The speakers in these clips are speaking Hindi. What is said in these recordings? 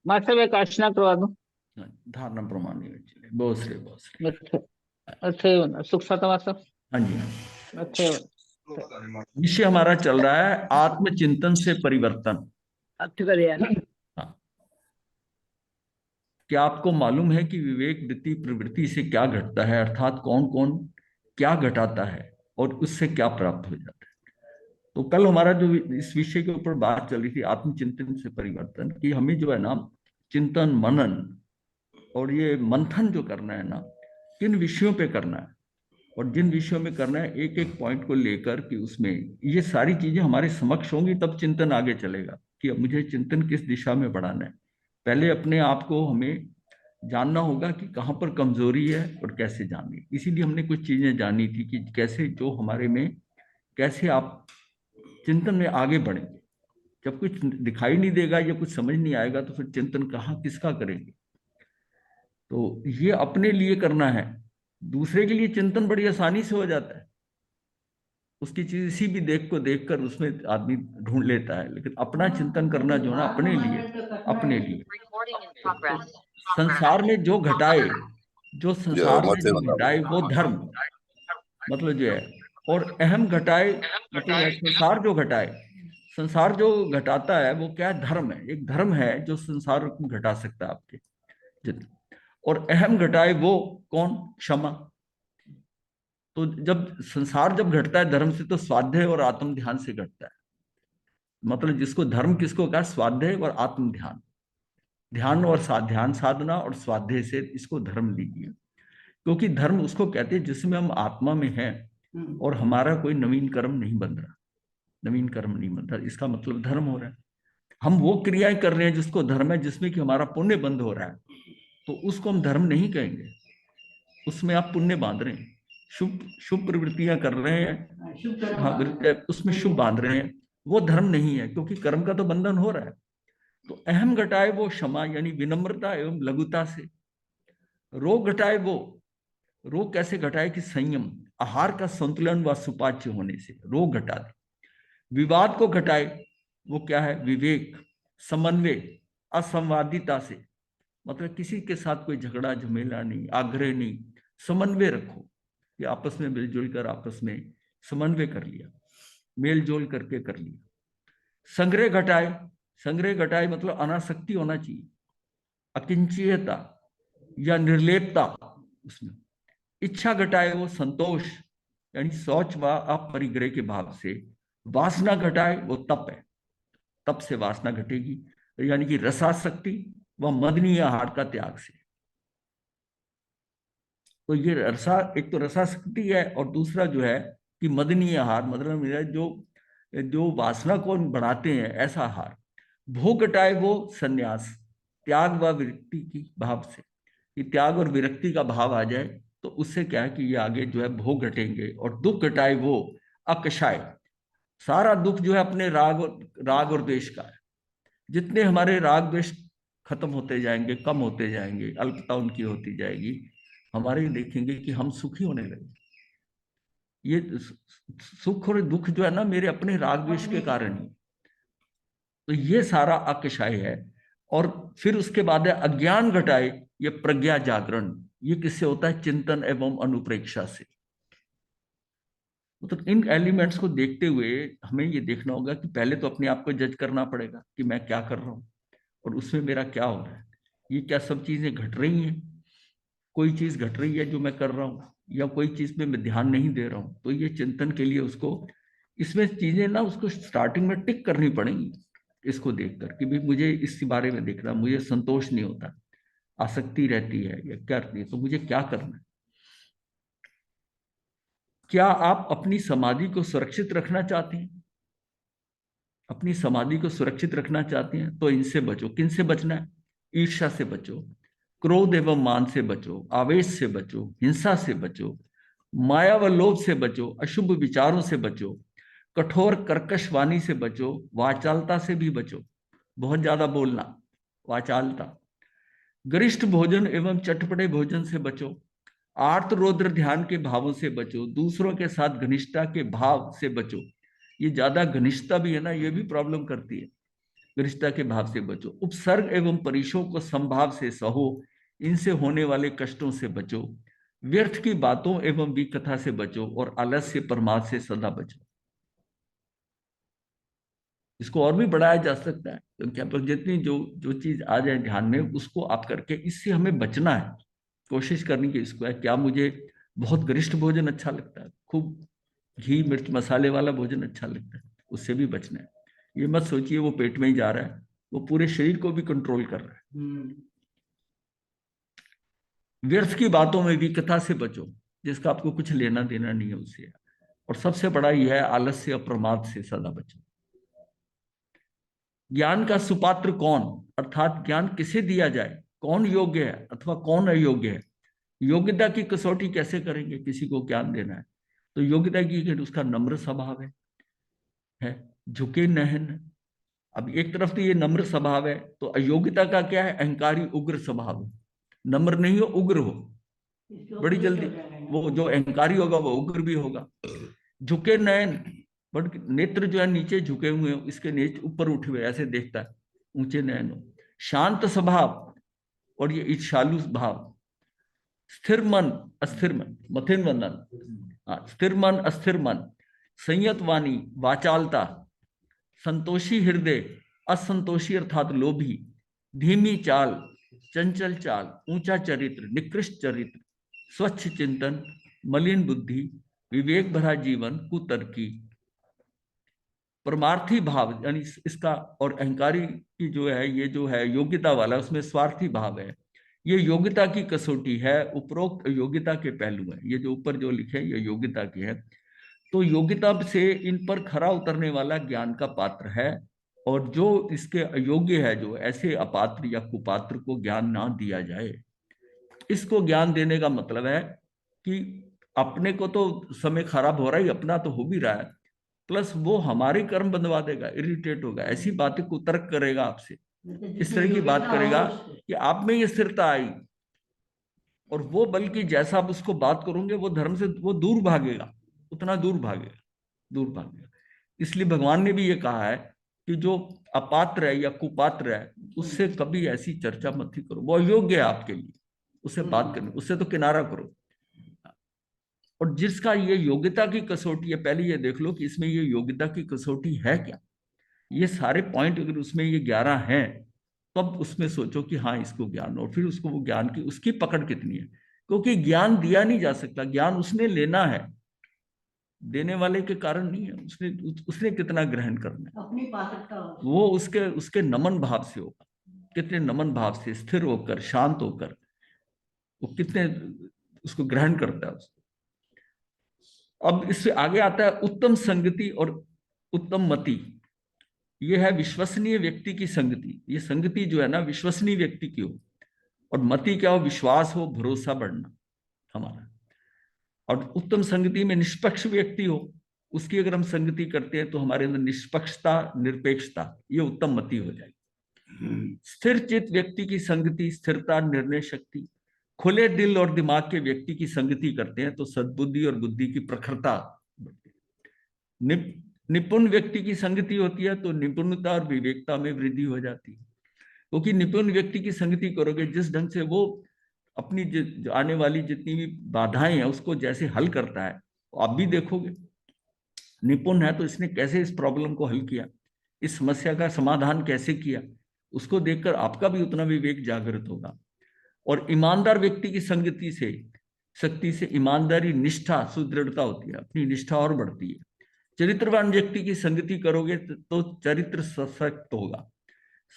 मास्टर एक आशना करवा दूं। धारणा प्रमाण बहुत श्रेय बहुत श्रेय। अच्छे अच्छे सुख साता मास्टर। हाँ जी हाँ। अच्छे विषय हमारा चल रहा है आत्मचिंतन से परिवर्तन। अच्छी करिए। हाँ। क्या आपको मालूम है कि विवेक वृत्ति प्रवृत्ति से क्या घटता है, अर्थात कौन कौन क्या घटाता है और उससे क्या प्राप्त हो जाता है? तो कल हमारा जो इस विषय के ऊपर बात चल रही थी आत्मचिंतन से परिवर्तन, कि हमें जो है ना चिंतन मनन और ये मंथन जो करना है ना, किन विषयों पे करना है और जिन विषयों में करना है, एक एक पॉइंट को लेकर कि उसमें ये सारी चीजें हमारे समक्ष होंगी, तब चिंतन आगे चलेगा कि अब मुझे चिंतन किस दिशा में बढ़ाना है। पहले अपने आप को हमें जानना होगा कि कहाँ पर कमजोरी है और कैसे जाननी। इसीलिए हमने कुछ चीजें जानी थी कि कैसे जो हमारे में, कैसे आप चिंतन में आगे बढ़ेंगे। जब कुछ दिखाई नहीं देगा या कुछ समझ नहीं आएगा तो फिर चिंतन कहाँ किसका करेंगे। तो ये अपने लिए करना है। दूसरे के लिए चिंतन बड़ी आसानी से हो जाता है, उसकी चीज इसी भी देख को देखकर उसमें आदमी ढूंढ लेता है, लेकिन अपना चिंतन करना जो ना अपने लिए, अपने लिए संसार में जो घटाए, जो संसार में जो घटाए वो धर्म, मतलब जो है, और अहम घटाए मतलब संसार जो घटाए, संसार जो घटाता है वो क्या है, धर्म है। एक धर्म है जो संसार को घटा सकता है आपके जितना। और अहम घटाए वो कौन, क्षमा। तो जब संसार जब घटता है धर्म से, तो स्वाध्याय और आत्म ध्यान से घटता है। मतलब जिसको धर्म किसको कहा, स्वाध्याय और आत्म ध्यान। ध्यान और ध्यान साधना और स्वाध्याय से इसको धर्म लीजिए, क्योंकि धर्म उसको कहते हैं जिसमें हम आत्मा में हैं और हमारा कोई नवीन कर्म नहीं बन रहा, नवीन कर्म नहीं बन रहा, इसका मतलब धर्म हो रहा है। हम वो क्रियाएं कर रहे हैं जिसको धर्म है, जिसमें कि हमारा पुण्य बंद हो रहा है, तो उसको हम धर्म नहीं कहेंगे। उसमें आप पुण्य बांध रहे हैं, शुभ शुभ प्रवृत्तियां कर रहे हैं, हाँ उसमें शुभ बांध रहे हैं, वो धर्म नहीं है, क्योंकि कर्म का तो बंधन हो रहा है। तो अहम घटाए वो क्षमा, यानी विनम्रता एवं लघुता से। रोग घटाए वो, रोग कैसे घटाए कि संयम, आहार का संतुलन व सुपाच्य होने से रोग घटा दे। विवाद को घटाए वो क्या है, विवेक, समन्वय, असंवादिता से। मतलब किसी के साथ कोई झगड़ा झमेला नहीं, आग्रह नहीं, समन्वय रखो कि आपस में मिलजुल कर आपस में समन्वय कर लिया, मेल जोल करके कर लिया। संग्रह घटाए, संग्रह घटाए मतलब अनासक्ति होना चाहिए, अकिंचीयता या निर्लेपता उसमें। इच्छा घटाए वो संतोष, यानी शौच व अपरिग्रह के भाव से। वासना घटाए वो तप है, तप से वासना घटेगी, यानी कि रसासक्ति व मदनीय आहार का त्याग से। तो ये रसा, एक तो रसासक्ति है और दूसरा जो है कि मदनीय आहार, मतलब जो जो वासना को बढ़ाते हैं ऐसा आहार। भोग घटाए वो संन्यास, त्याग व विरक्ति की भाव से। कि त्याग और विरक्ति का भाव आ जाए तो उससे क्या है कि ये आगे जो है भोग घटेंगे। और दुख घटाए वो अकषाय, सारा दुख जो है अपने राग और द्वेष का है। जितने हमारे राग द्वेष खत्म होते जाएंगे, कम होते जाएंगे, अल्पता उनकी होती जाएगी, हमारे देखेंगे कि हम सुखी होने लगे। ये सुख और दुख जो है ना मेरे अपने राग द्वेष के कारण ही। तो ये सारा अकषाय है। और फिर उसके बाद है अज्ञान घटाए, ये प्रज्ञा जागरण। ये किससे होता है, चिंतन एवं अनुप्रेक्षा से। मतलब इन एलिमेंट्स को देखते हुए हमें ये देखना होगा कि पहले तो अपने आप को जज करना पड़ेगा कि मैं क्या कर रहा हूँ और उसमें मेरा क्या हो रहा है। ये क्या सब चीजें घट रही हैं, कोई चीज घट रही है जो मैं कर रहा हूँ, या कोई चीज पे मैं ध्यान नहीं दे रहा हूँ। तो ये चिंतन के लिए उसको, इसमें चीजें ना उसको स्टार्टिंग में टिक करनी पड़ेंगी, इसको देखकर कि भाई मुझे इस बारे में देखना, मुझे संतोष नहीं होता, आसक्ति रहती है या क्या रहती है, तो मुझे क्या करना है। क्या आप अपनी समाधि को सुरक्षित रखना चाहते हैं, अपनी समाधि को सुरक्षित रखना चाहते हैं तो इनसे बचो। किन से बचना है, ईर्ष्या से बचो, क्रोध एवं मान से बचो, आवेश से बचो, हिंसा से बचो, माया व लोभ से बचो, अशुभ विचारों से बचो, कठोर कर्कश वाणी से बचो, वाचालता से भी बचो, बहुत ज्यादा बोलना, वाचालता। गरिष्ठ भोजन एवं चटपटे भोजन से बचो, आर्त रौद्र ध्यान के भावों से बचो, दूसरों के साथ घनिष्ठता के भाव से बचो। ये ज्यादा घनिष्ठता भी है ना, ये भी प्रॉब्लम करती है। घनिष्ठता के भाव से बचो। उपसर्ग एवं परीक्षों को संभाव से सहो, इनसे होने वाले कष्टों से बचो। व्यर्थ की बातों एवं विकथा से बचो और आलस्य प्रमाद से सदा बचो। इसको और भी बढ़ाया जा सकता है, क्योंकि आप जितनी जो जो चीज आ जाए ध्यान में उसको आप करके, इससे हमें बचना है। कोशिश करनी कि इसको है क्या, मुझे बहुत गरिष्ठ भोजन अच्छा लगता है, खूब घी मिर्च मसाले वाला भोजन अच्छा लगता है, उससे भी बचना है। ये मत सोचिए वो पेट में ही जा रहा है, वो पूरे शरीर को भी कंट्रोल कर रहा है। व्यर्थ की बातों में भी कथा से बचो, जिसका आपको कुछ लेना देना नहीं है उससे। और सबसे बड़ा यह है आलस्य और प्रमाद से सदा बचो। ज्ञान का सुपात्र कौन, अर्थात ज्ञान किसे दिया जाए, कौन योग्य है अथवा कौन अयोग्य है। योग्यता की कसौटी कैसे करेंगे, किसी को ज्ञान देना है तो योग्यता की कि उसका नम्र स्वभाव है, झुके नहन। अब एक तरफ तो ये नम्र स्वभाव है, तो अयोग्यता का क्या है, अहंकारी उग्र स्वभाव है। नम्र नहीं हो, उग्र हो, बड़ी जल्दी वो जो अहंकारी होगा वो उग्र भी होगा। झुके नयन, बट नेत्र जो है नीचे झुके हुए हो, इसके नीचे ऊपर उठे हुए ऐसे देखता है, ऊंचे नयन हो। शांत स्वभाव और ये ईर्ष्यालु भाव। स्थिर मन अस्थिर मन, मथिन वंदन, स्थिर मन अस्थिर मन। संयत वाणी, वाचालता। संतोषी हृदय, असंतोषी अर्थात लोभी। धीमी चाल, चंचल चाल, ऊंचा चरित्र, निकृष्ट चरित्र। स्वच्छ चिंतन, मलिन बुद्धि, विवेक भरा जीवन, कुतर्की। परमार्थी भाव यानी इसका, और अहंकारी की जो है ये जो है योग्यता वाला, उसमें स्वार्थी भाव है। ये योग्यता की कसौटी है, उपरोक्त योग्यता के पहलू है। ये जो ऊपर जो लिखे ये योग्यता की है। तो योग्यता से इन पर खरा उतरने वाला ज्ञान का पात्र है, और जो इसके अयोग्य है, जो ऐसे अपात्र या कुपात्र को ज्ञान ना दिया जाए। इसको ज्ञान देने का मतलब है कि अपने को तो समय खराब हो रहा ही, अपना तो हो भी रहा है, प्लस वो हमारे कर्म बंधवा देगा, इरिटेट होगा, ऐसी बातें को तर्क करेगा आपसे, इस तरह की बात करेगा कि आप में ये स्थिरता आई, और वो बल्कि जैसा आप उसको बात करोगे वो धर्म से वो दूर भागेगा, उतना दूर भागेगा, दूर भागेगा। इसलिए भगवान ने भी ये कहा है कि जो अपात्र है या कुपात्र है उससे कभी ऐसी चर्चा मत ही करो, वो अयोग्य है आपके लिए, उससे बात करनी, उससे तो किनारा करो। और जिसका ये योग्यता की कसौटी है, पहले ये देख लो कि इसमें ये योग्यता की कसौटी है क्या। ये सारे पॉइंट अगर उसमें ये 11 हैं, तब उसमें सोचो कि हाँ इसको ज्ञान, और फिर उसको वो ज्ञान की उसकी पकड़ कितनी है। क्योंकि ज्ञान दिया नहीं जा सकता, ज्ञान उसने लेना है, देने वाले के कारण नहीं है। उसने उसने कितना ग्रहण करना है, अपनी पात्रता वो उसके उसके नमन भाव से होगा, कितने नमन भाव से स्थिर होकर शांत होकर वो कितने उसको ग्रहण करता है उसको। अब इससे आगे आता है उत्तम संगति और उत्तम मति। यह है विश्वसनीय व्यक्ति की संगति। ये संगति जो है ना विश्वसनीय व्यक्ति की हो, और मति क्या हो, विश्वास हो, भरोसा बढ़ना हमारा। और उत्तम संगति में निष्पक्ष व्यक्ति हो, उसकी अगर हम संगति करते हैं तो हमारे अंदर निष्पक्षता निरपेक्षता, ये उत्तम मति हो जाएगी। स्थिर चित व्यक्ति की संगति, स्थिरता, निर्णय शक्ति। खुले दिल और दिमाग के व्यक्ति की संगति करते हैं तो सद्बुद्धि और बुद्धि की प्रखरता। निपुण व्यक्ति की संगति होती है तो निपुणता और विवेकता में वृद्धि हो जाती है। क्योंकि निपुण व्यक्ति की संगति करोगे, जिस ढंग से वो अपनी आने वाली जितनी भी बाधाएं हैं उसको जैसे हल करता है, आप भी देखोगे निपुण है तो इसने कैसे इस प्रॉब्लम को हल किया, इस समस्या का समाधान कैसे किया, उसको देखकर आपका भी उतना विवेक जागृत होगा। और ईमानदार व्यक्ति की संगति से, शक्ति से ईमानदारी, निष्ठा, सुदृढ़ता होती है, अपनी निष्ठा और बढ़ती है। चरित्रवान व्यक्ति की संगति करोगे तो चरित्र सशक्त होगा।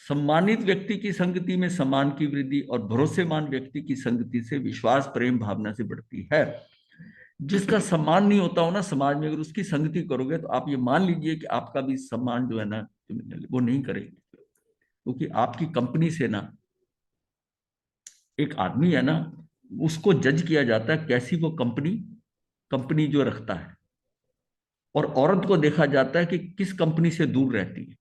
सम्मानित व्यक्ति की संगति में सम्मान की वृद्धि, और भरोसेमान व्यक्ति की संगति से विश्वास प्रेम भावना से बढ़ती है। जिसका सम्मान नहीं होता हो ना समाज में, अगर उसकी संगति करोगे तो आप ये मान लीजिए कि आपका भी सम्मान जो है ना वो नहीं करेगी। क्योंकि आपकी कंपनी से ना, एक आदमी है ना उसको जज किया जाता है कैसी वो कंपनी कंपनी जो रखता है, और औरत को देखा जाता है कि किस कंपनी से दूर रहती है।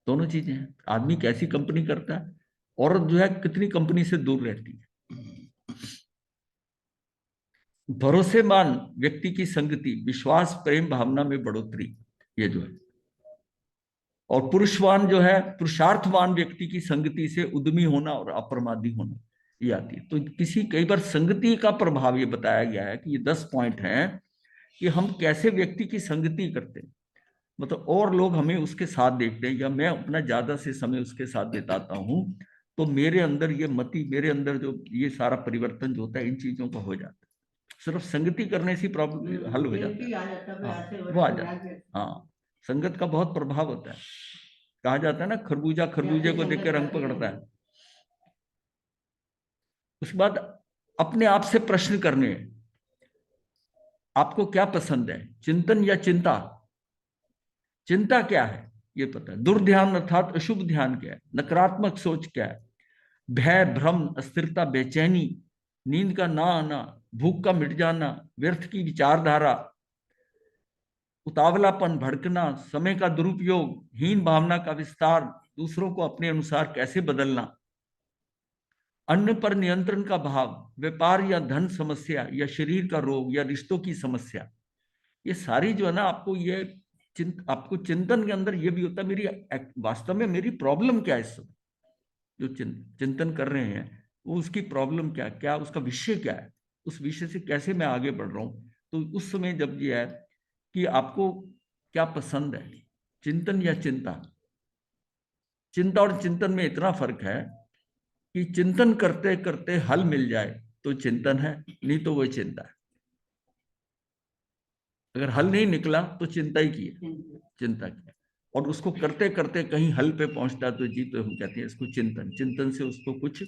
दोनों चीजें हैं, आदमी कैसी कंपनी करता है, औरत जो है कितनी कंपनी से दूर रहती है। भरोसेमान व्यक्ति की संगति, विश्वास प्रेम भावना में बढ़ोतरी। ये जो है। और पुरुषवान जो है, पुरुषार्थवान व्यक्ति की संगति से उद्यमी होना और अप्रमादी होना, ये आती है। तो किसी कई बार संगति का प्रभाव ये बताया गया है कि ये 10 पॉइंट हैं कि हम कैसे व्यक्ति की संगति करते हैं। मतलब और लोग हमें उसके साथ देखते हैं या मैं अपना ज्यादा से समय उसके साथ बिताता हूं, तो मेरे अंदर ये मति, मेरे अंदर जो ये सारा परिवर्तन जो होता है इन चीजों का हो जाता है। सिर्फ संगति करने से प्रॉब्लम हल हो जाता है। हाँ, वो आ जाता है। हाँ, संगत का बहुत प्रभाव होता है। कहा जाता है ना, खरबूजा खरबूजे को देख के रंग पकड़ता है। उसके बाद अपने आप से प्रश्न करने, आपको क्या पसंद है, चिंतन या चिंता? चिंता क्या है ये पता है। दुर्ध्यान अर्थात अशुभ ध्यान क्या है, नकारात्मक सोच क्या है, भय भ्रम अस्थिरता बेचैनी, नींद का ना आना, भूख का मिट जाना, व्यर्थ की विचारधारा, उतावलापन भड़कना, समय का दुरुपयोग, हीन भावना का विस्तार, दूसरों को अपने अनुसार कैसे बदलना, अन्न पर नियंत्रण का भाव, व्यापार या धन समस्या या शरीर का रोग या रिश्तों की समस्या। ये सारी जो है ना, आपको ये आपको चिंतन के अंदर ये भी होता है, मेरी वास्तव में मेरी प्रॉब्लम क्या है इस समय, जो चिंतन कर रहे हैं वो उसकी प्रॉब्लम क्या, क्या उसका विषय क्या है, उस विषय से कैसे मैं आगे बढ़ रहा हूँ। तो उस समय जब ये है कि आपको क्या पसंद है, चिंतन या चिंता। चिंता और चिंतन में इतना फर्क है कि चिंतन करते करते हल मिल जाए तो चिंतन है, नहीं तो वो चिंता है। अगर हल नहीं निकला तो चिंता ही की है, चिंता की है। और उसको करते करते कहीं हल पे पहुंचता तो जी, तो हम कहते हैं इसको चिंतन। चिंतन से उसको कुछ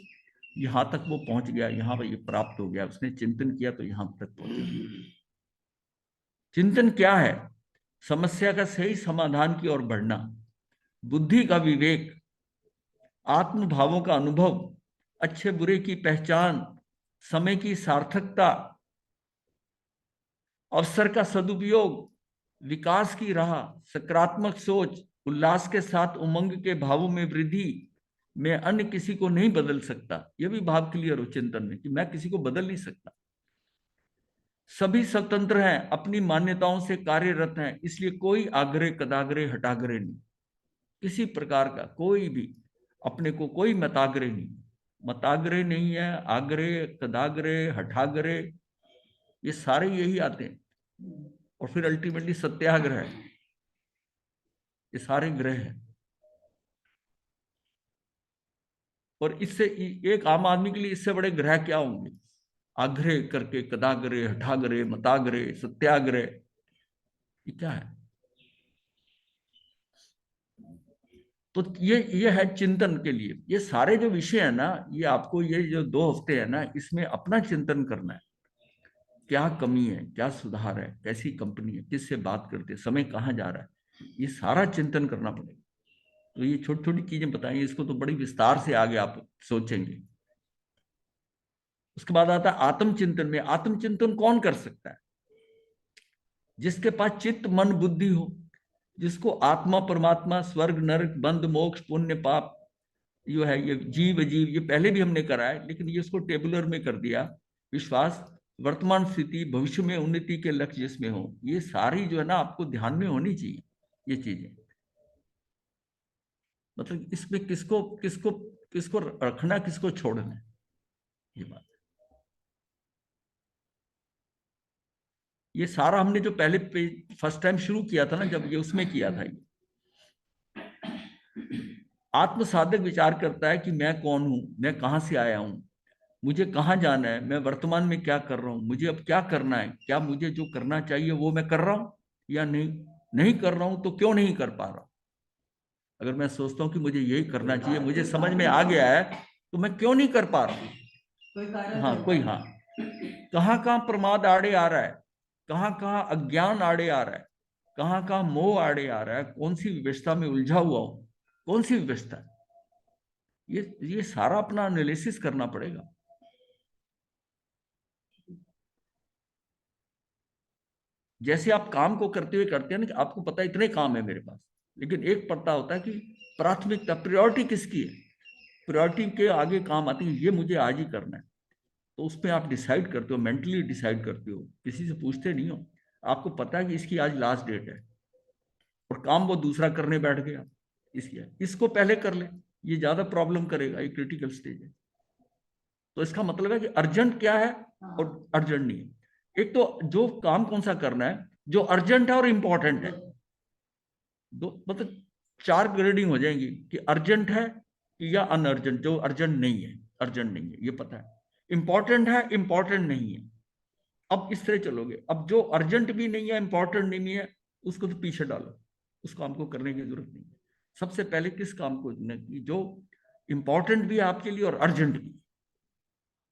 यहां तक वो पहुंच गया, यहां पर ये प्राप्त हो गया, उसने चिंतन किया तो यहां तक पहुंचा। चिंतन क्या है? समस्या का सही समाधान की ओर बढ़ना, बुद्धि का विवेक, आत्म भावों का अनुभव, अच्छे बुरे की पहचान, समय की सार्थकता, अवसर का सदुपयोग, विकास की राह, सकारात्मक सोच, उल्लास के साथ उमंग के भावों में वृद्धि। मैं अन्य किसी को नहीं बदल सकता, यह भी भाव क्लियर हो चिंतन में कि मैं किसी को बदल नहीं सकता। सभी स्वतंत्र हैं, अपनी मान्यताओं से कार्यरत हैं, इसलिए कोई आग्रह कदाग्रह हटाग्रह नहीं, किसी प्रकार का कोई भी अपने को कोई मताग्रह नहीं, मताग्रह नहीं है, आग्रह कदाग्रह हठाग्रह ये सारे यही आते हैं। और फिर अल्टीमेटली सत्याग्रह है, ये सारे ग्रह हैं। और इससे एक आम आदमी के लिए इससे बड़े ग्रह क्या होंगे? आग्रह करके कदाग्रह हठाग्रह मताग्रह सत्याग्रह, ये क्या है? तो ये है चिंतन के लिए। ये सारे जो विषय है ना, ये आपको ये जो 2 हफ्ते है ना, इसमें अपना चिंतन करना है। क्या कमी है, क्या सुधार है, कैसी कंपनी है, किससे बात करते, समय कहाँ जा रहा है, ये सारा चिंतन करना पड़ेगा। तो ये छोटी छोटी चीजें बताई, इसको तो बड़ी विस्तार से आगे आप सोचेंगे। उसके बाद आता है आत्मचिंतन में। आत्मचिंतन कौन कर सकता है? जिसके पास चित्त मन बुद्धि हो, जिसको आत्मा परमात्मा स्वर्ग नरक बंध मोक्ष पुण्य पाप जो है, ये जीव अजीव, ये पहले भी हमने करा है, लेकिन ये इसको टेबुलर में कर दिया। विश्वास, वर्तमान स्थिति, भविष्य में उन्नति के लक्ष्य जिसमें हो, ये सारी जो है ना आपको ध्यान में होनी चाहिए ये चीजें। मतलब इसमें किसको किसको किसको रखना, किसको छोड़ना है, ये बात। ये सारा हमने जो पहले फर्स्ट टाइम शुरू किया था ना, जब ये उसमें किया था। ये आत्म साधक विचार करता है कि मैं कौन हूं, मैं कहां से आया हूं, मुझे कहां जाना है, मैं वर्तमान में क्या कर रहा हूं, मुझे अब क्या करना है, क्या मुझे जो करना चाहिए वो मैं कर रहा हूं या नहीं, नहीं कर रहा हूं तो क्यों नहीं कर पा रहा हूं। अगर मैं सोचता हूं कि मुझे यही करना चाहिए, मुझे समझ में आ गया है, तो मैं क्यों नहीं कर पा रहा हूं? हाँ, कहाँ कहाँ प्रमाद आड़े आ रहा है, कहाँ कहाँ अज्ञान आड़े आ रहा है, कहाँ कहाँ मोह आड़े आ रहा है, कौन सी व्यवस्था में उलझा हुआ हूं, कौन सी व्यवस्था, ये सारा अपना एनालिसिस करना पड़ेगा। जैसे आप काम को करते हुए करते हैं ना, कि आपको पता है इतने काम है मेरे पास, लेकिन एक पता होता है कि प्राथमिकता, प्रायोरिटी किसकी है, प्रायोरिटी के आगे काम आती है, ये मुझे आज ही करना है। तो उस पर आप डिसाइड करते हो, मेंटली डिसाइड करते हो, किसी से पूछते नहीं हो। आपको पता है कि इसकी आज लास्ट डेट है, और काम वो दूसरा करने बैठ गया, इसलिए इसको पहले कर ले, ये ज्यादा प्रॉब्लम करेगा, ये क्रिटिकल स्टेज है। तो इसका मतलब है कि अर्जेंट क्या है और अर्जेंट नहीं है। एक तो जो काम कौन सा करना है, जो अर्जेंट है और इंपॉर्टेंट है, दो मतलब 4 ग्रेडिंग हो जाएंगी कि अर्जेंट है या अनअर्जेंट। जो अर्जेंट नहीं है, अर्जेंट नहीं है ये पता है, इंपॉर्टेंट है, इंपॉर्टेंट नहीं है। अब इस तरह चलोगे, अब जो अर्जेंट भी नहीं है, इंपॉर्टेंट नहीं है, उसको तो पीछे डालो, उस काम को करने की जरूरत नहीं है। सबसे पहले किस काम को कि जो इंपॉर्टेंट भी है आपके लिए और अर्जेंट भी,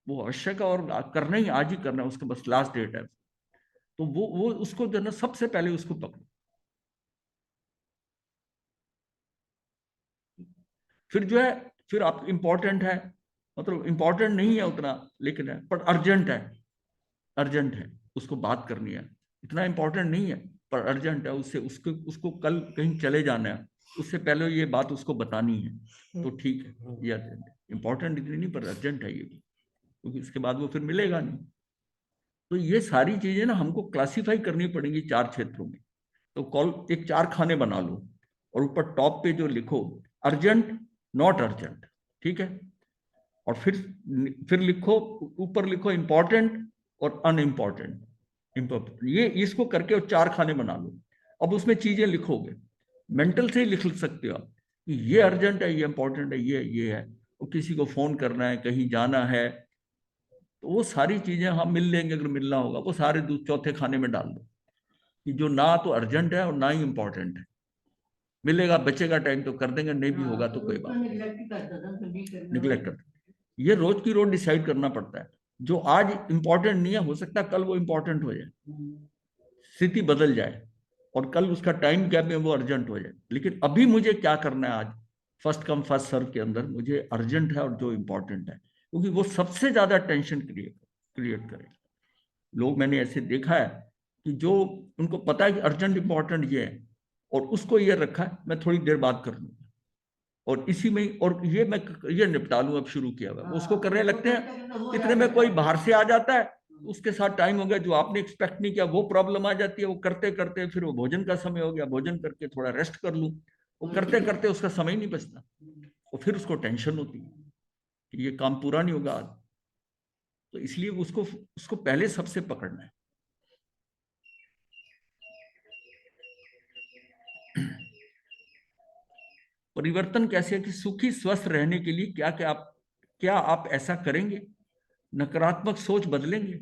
वो आवश्यक है और करना ही आज ही करना है, उसका बस लास्ट डेट है। तो वो उसको जो है ना, सबसे पहले उसको पकड़ो। फिर जो है, फिर आप इंपॉर्टेंट है, मतलब इंपॉर्टेंट नहीं है उतना लेकिन है, पर अर्जेंट है, अर्जेंट है, उसको बात करनी है। इतना इंपॉर्टेंट नहीं है पर अर्जेंट है, उससे उसको उसको कल कहीं चले जाना है, उससे पहले ये बात उसको बतानी है, तो ठीक है ये अर्जेंट है। इंपॉर्टेंट इतनी नहीं पर अर्जेंट है ये भी, क्योंकि इसके बाद वो फिर मिलेगा नहीं। तो ये सारी चीजें ना हमको क्लासिफाई करनी पड़ेंगी 4 क्षेत्रों में। तो कॉल एक 4 खाने बना लो और ऊपर टॉप पे जो लिखो अर्जेंट, नॉट अर्जेंट, ठीक है। और फिर लिखो, ऊपर लिखो इंपॉर्टेंट और अनइम्पॉर्टेंट, इम्पोर्टेंट, ये इसको करके और 4 खाने बना लो। अब उसमें चीजें लिखोगे, मेंटल से ही लिख सकते हो आप कि ये अर्जेंट है, ये इंपॉर्टेंट है, ये है। और किसी को फोन करना है, कहीं जाना है, तो वो सारी चीजें हम मिल लेंगे, अगर मिलना होगा वो सारे चौथे खाने में डाल दो कि जो ना तो अर्जेंट है और ना ही इंपॉर्टेंट है। मिलेगा बचेगा टाइम तो कर देंगे, नहीं भी होगा तो कोई बात निगलेक्ट कर। ये रोज की रोज डिसाइड करना पड़ता है। जो आज इंपॉर्टेंट नहीं है, हो सकता है कल वो इंपॉर्टेंट हो जाए, स्थिति बदल जाए और कल उसका टाइम गैप में वो अर्जेंट हो जाए। लेकिन अभी मुझे क्या करना है, आज फर्स्ट कम फर्स्ट सर्व के अंदर मुझे अर्जेंट है और जो इंपॉर्टेंट है, क्योंकि वो सबसे ज्यादा टेंशन क्रिएट करेगा। लोग मैंने ऐसे देखा है कि जो उनको पता है कि अर्जेंट इंपॉर्टेंट ये है और उसको ये रखा है मैं थोड़ी देर बात कर लूंगा और इसी में और ये मैं ये निपटा लूं, अब शुरू किया हुआ उसको करने लगते हैं। इतने में कोई बाहर से आ जाता है, उसके साथ टाइम हो गया, जो आपने एक्सपेक्ट नहीं किया वो प्रॉब्लम आ जाती है। वो करते करते फिर वो भोजन का समय हो गया, भोजन करके थोड़ा रेस्ट कर लूं, वो करते करते उसका समय ही नहीं बचता और फिर उसको टेंशन होती है कि ये काम पूरा नहीं होगा आज। तो इसलिए उसको उसको पहले सबसे पकड़ना है। परिवर्तन कैसे है कि सुखी स्वस्थ रहने के लिए क्या आप ऐसा करेंगे? नकारात्मक सोच बदलेंगे,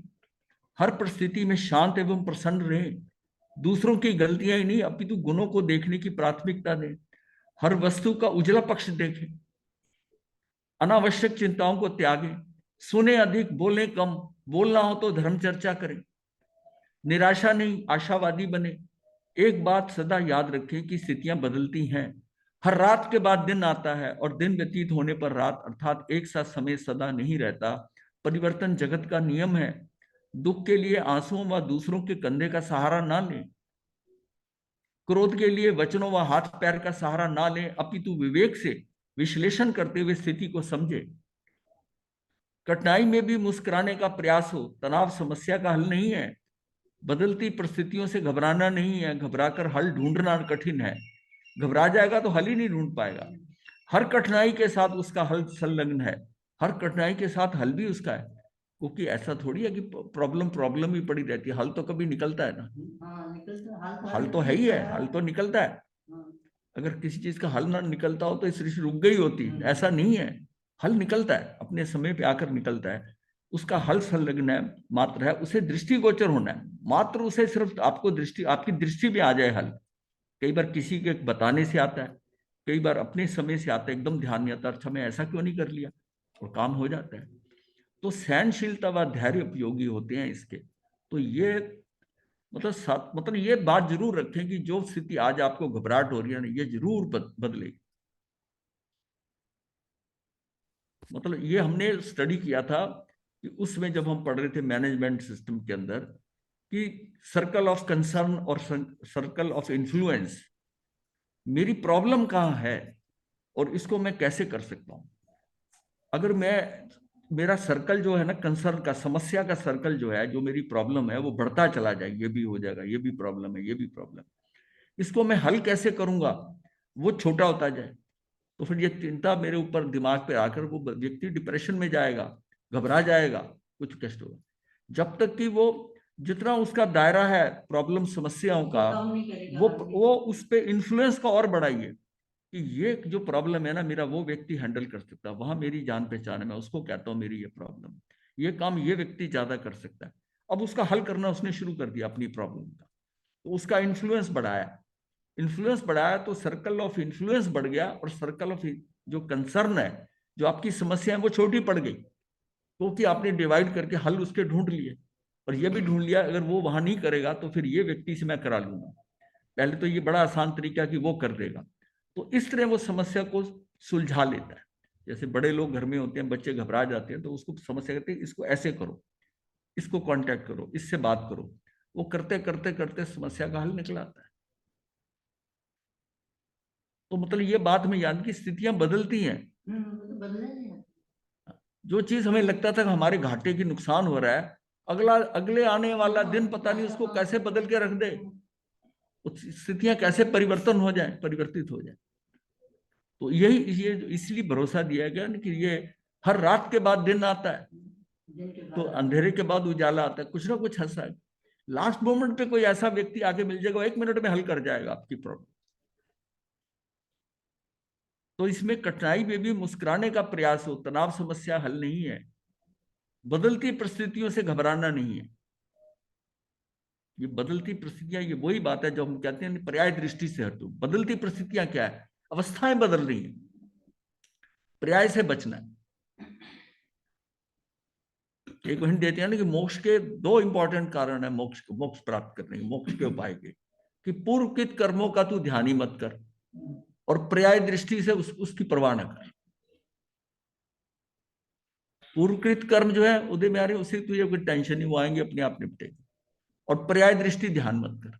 हर परिस्थिति में शांत एवं प्रसन्न रहें, दूसरों की गलतियां ही नहीं अपितु गुणों को देखने की प्राथमिकता दें, हर वस्तु का उजला पक्ष देखें, अनावश्यक चिंताओं को त्यागें, सुने अधिक बोले कम, बोलना हो तो धर्म चर्चा करें, निराशा नहीं आशावादी बने। एक बात सदा याद रखें कि स्थितियां बदलती हैं, हर रात के बाद दिन आता है और दिन व्यतीत होने पर रात, अर्थात एक सा समय सदा नहीं रहता। परिवर्तन जगत का नियम है। दुख के लिए आंसुओं व दूसरों के कंधे का सहारा ना लें, क्रोध के लिए वचनों व हाथ पैर का सहारा ना लें, अपितु विवेक से विश्लेषण करते हुए स्थिति को समझे। कठिनाई में भी मुस्कुराने का प्रयास हो, तनाव समस्या का हल नहीं है, बदलती परिस्थितियों से घबराना नहीं है, घबराकर हल ढूंढना कठिन है। घबरा जाएगा तो हल ही नहीं ढूंढ पाएगा। हर कठिनाई के साथ उसका हल संलग्न है, हर कठिनाई के साथ हल भी उसका है, क्योंकि ऐसा थोड़ी है कि प्रॉब्लम प्रॉब्लम ही पड़ी रहती है, हल तो कभी निकलता है ना। हल तो है ही है, हल तो निकलता है। अगर किसी चीज का हल ना निकलता हो तो इस सृष्टि रुक गई होती, ऐसा नहीं है। हल निकलता है, अपने समय पे आकर निकलता है, उसका हल संलग्न है, मात्र है उसे दृष्टिगोचर होना है, मात्र उसे सिर्फ आपको आपकी दृष्टि में आ जाए हल। कई बार किसी के बताने से आता है, कई बार अपने समय से आता है, एकदम ध्यान नहीं आता, अच्छा मैं ऐसा क्यों नहीं कर लिया, और काम हो जाता है। तो सहनशीलता व धैर्य उपयोगी होते हैं इसके। तो ये मतलब ये बात जरूर रखें कि जो स्थिति आज आपको घबराहट हो रही है ना, ये जरूर बदलेगी। मतलब ये हमने स्टडी किया था कि उसमें जब हम पढ़ रहे थे मैनेजमेंट सिस्टम के अंदर कि सर्कल ऑफ कंसर्न और सर्कल ऑफ इन्फ्लुएंस, मेरी प्रॉब्लम कहाँ है और इसको मैं कैसे कर सकता हूं। अगर मैं मेरा सर्कल जो है ना कंसर्न का, समस्या का सर्कल जो है, जो मेरी प्रॉब्लम है वो बढ़ता चला जाए, ये भी हो जाएगा, ये भी प्रॉब्लम है, ये भी प्रॉब्लम, इसको मैं हल कैसे करूंगा, वो छोटा होता जाए, तो फिर ये चिंता मेरे ऊपर दिमाग पे आकर वो व्यक्ति डिप्रेशन में जाएगा, घबरा जाएगा, कुछ कष्ट होगा। जब तक कि वो जितना उसका दायरा है प्रॉब्लम समस्याओं का, वो उस पे इन्फ्लुएंस का और बढ़ाइए कि ये जो प्रॉब्लम है ना मेरा, वो व्यक्ति हैंडल कर सकता है, वहां मेरी जान पहचान है, मैं उसको कहता हूँ मेरी ये प्रॉब्लम, ये काम ये व्यक्ति ज्यादा कर सकता है। अब उसका हल करना उसने शुरू कर दिया अपनी प्रॉब्लम का, तो उसका इन्फ्लुएंस बढ़ाया, इन्फ्लुएंस बढ़ाया तो सर्कल ऑफ इन्फ्लुएंस बढ़ गया, और सर्कल ऑफ जो कंसर्न है, जो आपकी समस्या है, वो छोटी पड़ गई, क्योंकि आपने डिवाइड करके हल उसके ढूंढ लिए। और ये भी ढूंढ लिया अगर वो वहां नहीं करेगा तो फिर ये व्यक्ति से मैं करा लूंगा, पहले तो ये बड़ा आसान तरीका कि वो कर देगा। तो इस तरह वो समस्या को सुलझा लेता है। जैसे बड़े लोग घर में होते हैं, बच्चे घबरा जाते हैं, तो उसको समस्या कहते हैं इसको ऐसे करो, इसको कांटेक्ट करो, इससे बात करो, वो करते करते करते समस्या का हल निकल आता है। तो मतलब ये बात हमें याद की स्थितियां बदलती हैं। जो चीज हमें लगता था कि हमारे घाटे की नुकसान हो रहा है, अगले आने वाला दिन पता नहीं उसको कैसे बदल के रख दे, स्थितियां कैसे परिवर्तन हो जाए, परिवर्तित हो जाए। तो यही ये इसलिए भरोसा दिया गया ना कि ये हर रात के बाद दिन आता है, तो अंधेरे के बाद उजाला आता है, कुछ ना कुछ ऐसा है। लास्ट मोमेंट पे कोई ऐसा व्यक्ति आगे मिल जाएगा, 1 मिनट में हल कर जाएगा आपकी प्रॉब्लम। तो इसमें कठिनाई में भी मुस्कुराने का प्रयास हो, तनाव समस्या हल नहीं है, बदलती परिस्थितियों से घबराना नहीं है। ये बदलती परिस्थितियां, ये वही बात है जो हम कहते हैं पर्याय दृष्टि से हटो। बदलती परिस्थितियां क्या है, अवस्थाएं बदल रही हैं, पर्याय से बचना है। एक हिंट देते हैं ना कि मोक्ष के 2 इंपॉर्टेंट कारण है, मोक्ष प्राप्त करने के, मोक्ष के उपाय के, कि पूर्वकृत कर्मों का तू ध्यान ही मत कर, और पर्याय दृष्टि से उसकी परवाह न कर। पूर्वकृत कर्म जो है उदय में आ रहे, उससे तुझे कोई टेंशन नहीं, वो आएंगे अपने आप निपटेंगे। और पर्याय दृष्टि ध्यान मत कर।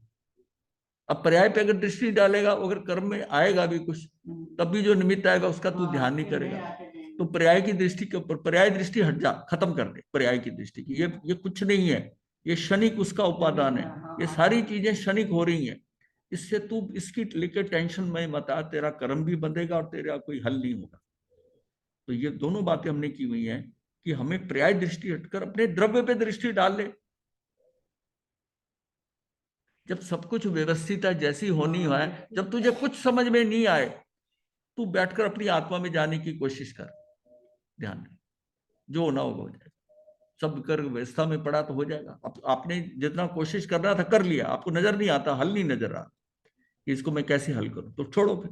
अब पर्याय पे अगर दृष्टि डालेगा, अगर कर्म में आएगा भी कुछ, तब भी जो निमित्त आएगा उसका तू ध्यान नहीं करेगा, तो पर्याय की दृष्टि के ऊपर, पर्याय दृष्टि हट जा, खत्म कर दे पर्याय की दृष्टि की। ये कुछ नहीं है, ये क्षणिक उसका उपादान है, ये सारी चीजें क्षणिक हो रही हैं। इससे तू इसकी लेकर टेंशन में मत आ, तेरा कर्म भी बंधेगा और तेरा कोई हल नहीं होगा। तो ये दोनों बातें हमने की हुई हैं कि हमें पर्याय दृष्टि हटकर अपने द्रव्य पे दृष्टि डाल ले। जब सब कुछ व्यवस्थित है, जैसी होनी है, जब तुझे कुछ समझ में नहीं आए, तू बैठकर अपनी आत्मा में जाने की कोशिश कर, ध्यान दे, जो होना होगा हो जाएगा। सब कर व्यवस्था में पड़ा तो हो जाएगा। अब आपने जितना कोशिश कर रहा था कर लिया, आपको नजर नहीं आता, हल नहीं नजर आ कि इसको मैं कैसे हल करूं, तो छोड़ो फिर।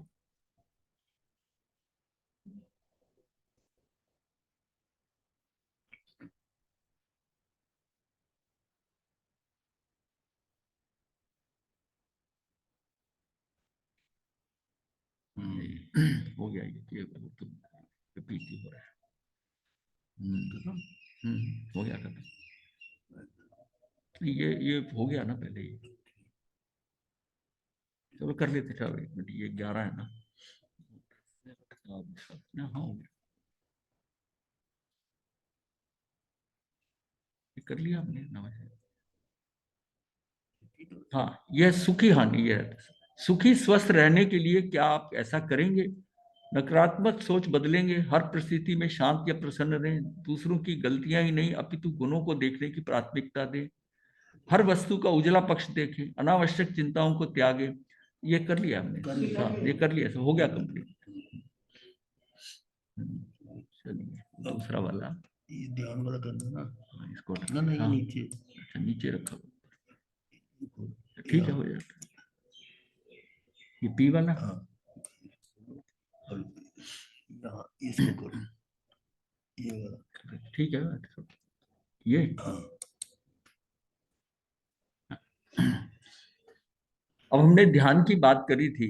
हो गया ये तो रिपीट ही हो रहा है। हो गया खत्म। ये हो गया ना पहले, ये चलो कर लेते, चलो 1 मिनट, ये 11 है ना। हाँ हो गया, ये कर लिया हमने नमस्ते। हाँ, यह सुखी हानि, ये सुखी स्वस्थ रहने के लिए क्या आप ऐसा करेंगे? नकारात्मक सोच बदलेंगे, हर परिस्थिति में शांत या प्रसन्न रहें, दूसरों की गलतियां ही नहीं अपितु गुणों को देखने की प्राथमिकता दें, हर वस्तु का उजला पक्ष देखें, अनावश्यक चिंताओं को त्यागें। ये कर लिया हमने, हाँ ये कर लिया, सब हो गया कंप्लीट। चलिए दूसरा वाला, ये ध्यान वाला करना ना, इसको ना ना, ये हाँ, नीचे, अच्छा नीचे रखा, ठीक है हो जाता है। ये पी वाला, हाँ, और यहाँ इसको करो, ये वाला, ठीक है ये। हाँ। अब हमने ध्यान की बात करी थी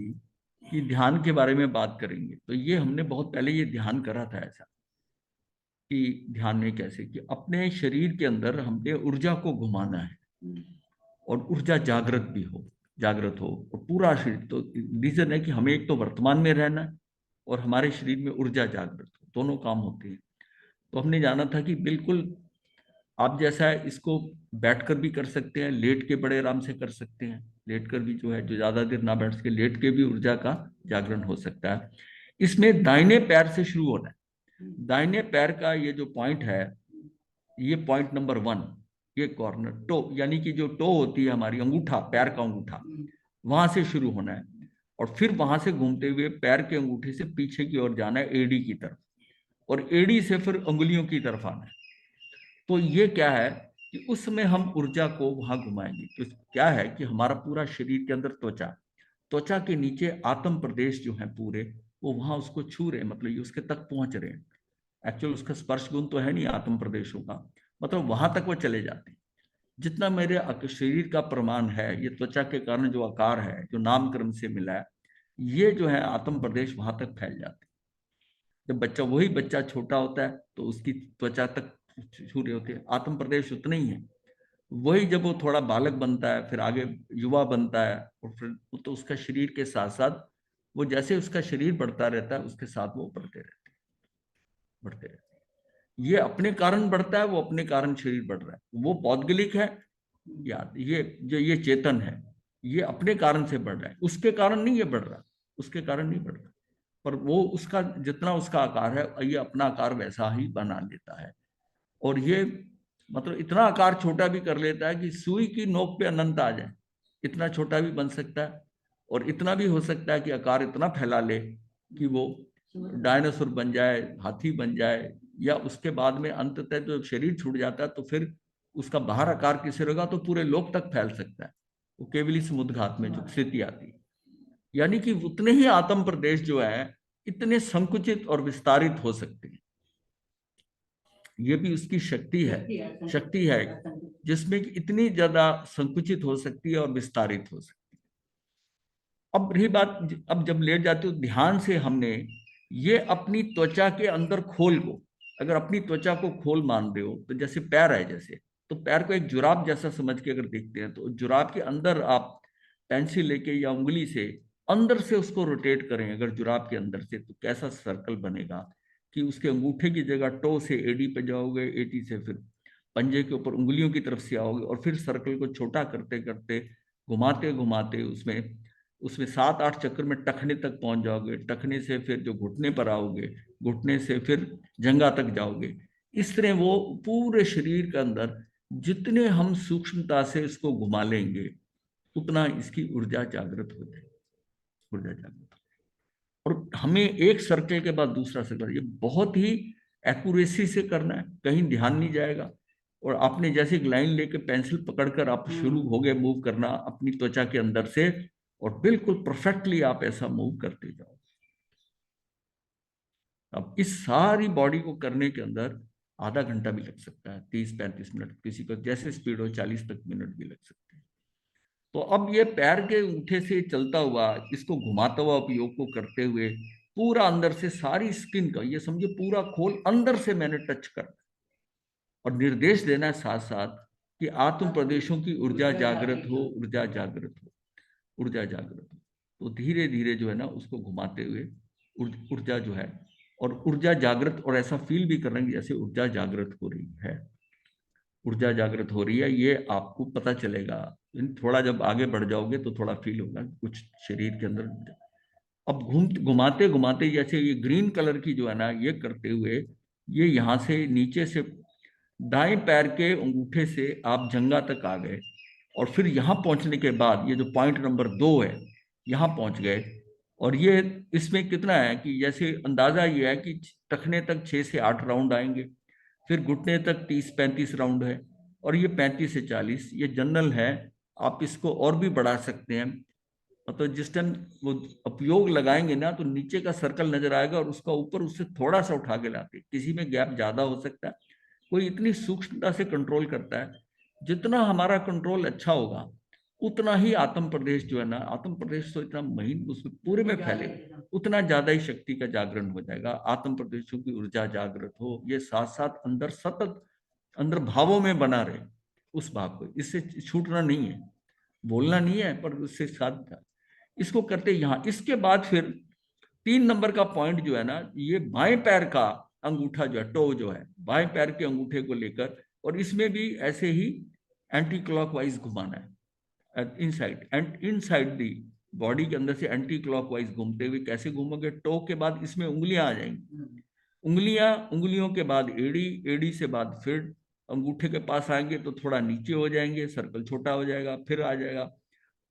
कि ध्यान के बारे में बात करेंगे, तो ये हमने बहुत पहले ये ध्यान करा था ऐसा कि ध्यान में कैसे कि अपने शरीर के अंदर हमने ऊर्जा को घुमाना है, और ऊर्जा जागृत भी हो, जागृत हो, और पूरा शरीर। तो रीजन है कि हमें एक तो वर्तमान में रहना है, और हमारे शरीर में ऊर्जा जागृत हो, दोनों काम होते हैं। तो हमने जाना था कि बिल्कुल आप जैसा है इसको बैठकर भी कर सकते हैं, लेट के बड़े आराम से कर सकते हैं, लेट कर भी जो है, जो ज्यादा देर ना बैठ सके, लेट के भी ऊर्जा का जागरण हो सकता है। इसमें दाहिने पैर से शुरू होना है। दाहिने पैर का ये जो पॉइंट है, ये पॉइंट नंबर 1, ये कॉर्नर टो, यानी कि जो टो होती है हमारी, अंगूठा, पैर का अंगूठा, वहां से शुरू होना है और फिर वहां से घूमते हुए पैर के अंगूठे से पीछे की ओर जाना है एडी की तरफ, और एडी से फिर उंगलियों की तरफ आना है। तो ये क्या है कि उसमें हम ऊर्जा को वहां घुमाएंगे। तो क्या है कि हमारा पूरा शरीर के अंदर त्वचा, त्वचा के नीचे आत्म प्रदेश जो है पूरे, वो वहां उसको छू रहे हैं, मतलब ये उसके तक पहुंच रहे हैं। एक्चुअल उसका स्पर्श गुण तो है नहीं आत्म प्रदेशों का, मतलब वहां तक वो चले जाते हैं। जितना मेरे शरीर का प्रमाण है, ये त्वचा के कारण जो आकार है, जो नामकरण से मिला है, ये जो है आत्म प्रदेश वहां तक फैल जाते हैं। जब बच्चा, वही बच्चा छोटा होता है तो उसकी त्वचा तक छू रहे होते हैं, आत्म प्रदेश उतने ही है। वही जब वो थोड़ा बालक बनता है, फिर आगे युवा बनता है, और फिर तो उसका शरीर के साथ साथ, वो जैसे उसका शरीर बढ़ता रहता है उसके साथ वो बढ़ते रहते हैं, बढ़ते रहते हैं। ये अपने कारण बढ़ता है, वो अपने कारण शरीर बढ़ रहा है। वो पौद्गलिक है, याद, ये जो ये चेतन है, ये अपने कारण से बढ़ रहा है, उसके कारण नहीं ये बढ़ रहा, उसके कारण नहीं बढ़ रहा, पर वो उसका जितना उसका आकार है, ये अपना आकार वैसा ही बना लेता है। और ये मतलब इतना आकार छोटा भी कर लेता है कि सुई की नोक पे अनंत आ जाए, इतना छोटा भी बन सकता है। और इतना भी हो सकता है कि आकार इतना फैला ले कि वो डायनासोर बन जाए, हाथी बन जाए, या उसके बाद में अंततः जो शरीर छूट जाता है तो फिर उसका बाहर आकार किसे होगा, तो पूरे लोक तक फैल सकता है। वो केवली समुद्घात में जो स्थिति आती है, यानी कि उतने ही आत्म प्रदेश जो है इतने संकुचित और विस्तारित हो सकते हैं। ये भी उसकी शक्ति है जिसमें कि इतनी ज्यादा संकुचित हो सकती है और विस्तारित हो सकती है। अब रही बात, अब जब लेट जाते हो ध्यान से, हमने ये अपनी त्वचा के अंदर खोल को, अगर अपनी त्वचा को खोल मान रहे हो, तो जैसे पैर है, जैसे तो पैर को एक जुराब जैसा समझ के अगर देखते हैं, तो जुराब के अंदर आप पेंसिल लेके या उंगली से अंदर से उसको रोटेट करें, अगर जुराब के अंदर से, तो कैसा सर्कल बनेगा कि उसके अंगूठे की जगह टो से एडी पे जाओगे, एडी से फिर पंजे के ऊपर उंगलियों की तरफ से आओगे, और फिर सर्कल को छोटा करते करते, घुमाते घुमाते उसमें उसमें 7-8 चक्कर में टखने तक पहुंच जाओगे, टखने से फिर जो घुटने पर आओगे, घुटने से फिर जंघा तक जाओगे। इस तरह वो पूरे शरीर के अंदर जितने हम सूक्ष्मता से इसको घुमा लेंगे, उतना इसकी ऊर्जा जागृत हो जाएगी, ऊर्जा जागृत। और हमें एक सर्कल के बाद दूसरा सर्कल, ये बहुत ही एक्यूरेसी से करना है, कहीं ध्यान नहीं जाएगा। और आपने जैसे एक लाइन लेके पेंसिल पकड़कर आप शुरू हो गए मूव करना अपनी त्वचा के अंदर से, और बिल्कुल परफेक्टली आप ऐसा मूव करते जाओ। अब इस सारी बॉडी को करने के अंदर आधा घंटा भी लग सकता है, 30-35 मिनट, किसी को जैसे स्पीड हो 40 तक मिनट भी लग सकते हैं। तो अब ये पैर के अंगूठे से चलता हुआ, इसको घुमाता हुआ उपयोग को करते हुए, पूरा अंदर से सारी स्किन का, ये समझिए पूरा खोल अंदर से मैंने टच कर, और निर्देश देना है साथ साथ कि आत्म प्रदेशों की ऊर्जा जागृत हो, ऊर्जा जागृत हो, ऊर्जा जागृत हो। तो धीरे धीरे जो है ना उसको घुमाते हुए ऊर्जा जो है, और ऊर्जा जागृत, और ऐसा फील भी कर रहे हैं जैसे ऊर्जा जागृत हो रही है, ऊर्जा जागृत हो रही है, ये आपको पता चलेगा। थोड़ा जब आगे बढ़ जाओगे तो थोड़ा फील होगा कुछ शरीर के अंदर। अब घुमाते घुमाते, जैसे ये ग्रीन कलर की जो है ना, ये करते हुए, ये यहाँ से नीचे से दाएं पैर के अंगूठे से आप जंघा तक आ गए, और फिर यहाँ पहुंचने के बाद ये जो पॉइंट नंबर 2 है, यहाँ पहुंच गए। और ये इसमें कितना है कि जैसे अंदाजा ये है कि टखने तक 6 से 8 राउंड आएंगे, फिर घुटने तक 30-35 राउंड है, और ये 35 से 40, ये जनरल है। आप इसको और भी बढ़ा सकते हैं, मतलब जिस टाइम वो उपयोग लगाएंगे ना, तो नीचे का सर्कल नजर आएगा, और उसका ऊपर उससे थोड़ा सा उठा के लाते, किसी में गैप ज्यादा हो सकता है, कोई इतनी सूक्ष्मता से कंट्रोल करता है। जितना हमारा कंट्रोल अच्छा होगा, उतना ही आत्म प्रदेश जो है ना, आत्म प्रदेश तो इतना महीन उसमें पूरे में फैले, उतना ज्यादा ही शक्ति का जागरण हो जाएगा। आत्म प्रदेशों की ऊर्जा जागृत हो, ये साथ साथ अंदर सतत अंदर भावों में बना रहे, उस भाव को, इससे छूटना नहीं है, बोलना नहीं है, पर उससे साथ इसको करते यहाँ। इसके बाद फिर 3 नंबर का पॉइंट जो है ना, ये बाएं पैर का अंगूठा जो है, टो जो है, बाएं पैर के अंगूठे को लेकर, और इसमें भी ऐसे ही एंटी क्लॉकवाइज घुमाना है। Inside and inside the body के अंदर से एंटी क्लॉकवाइज घूमते हुए कैसे घूमोगे, टो के बाद इसमें उंगलियां आ जाएंगी, उंगलियों के बाद एड़ी, एड़ी से बाद फिर अंगूठे के पास आएंगे तो थोड़ा नीचे हो जाएंगे, सर्कल छोटा हो जाएगा, फिर आ जाएगा,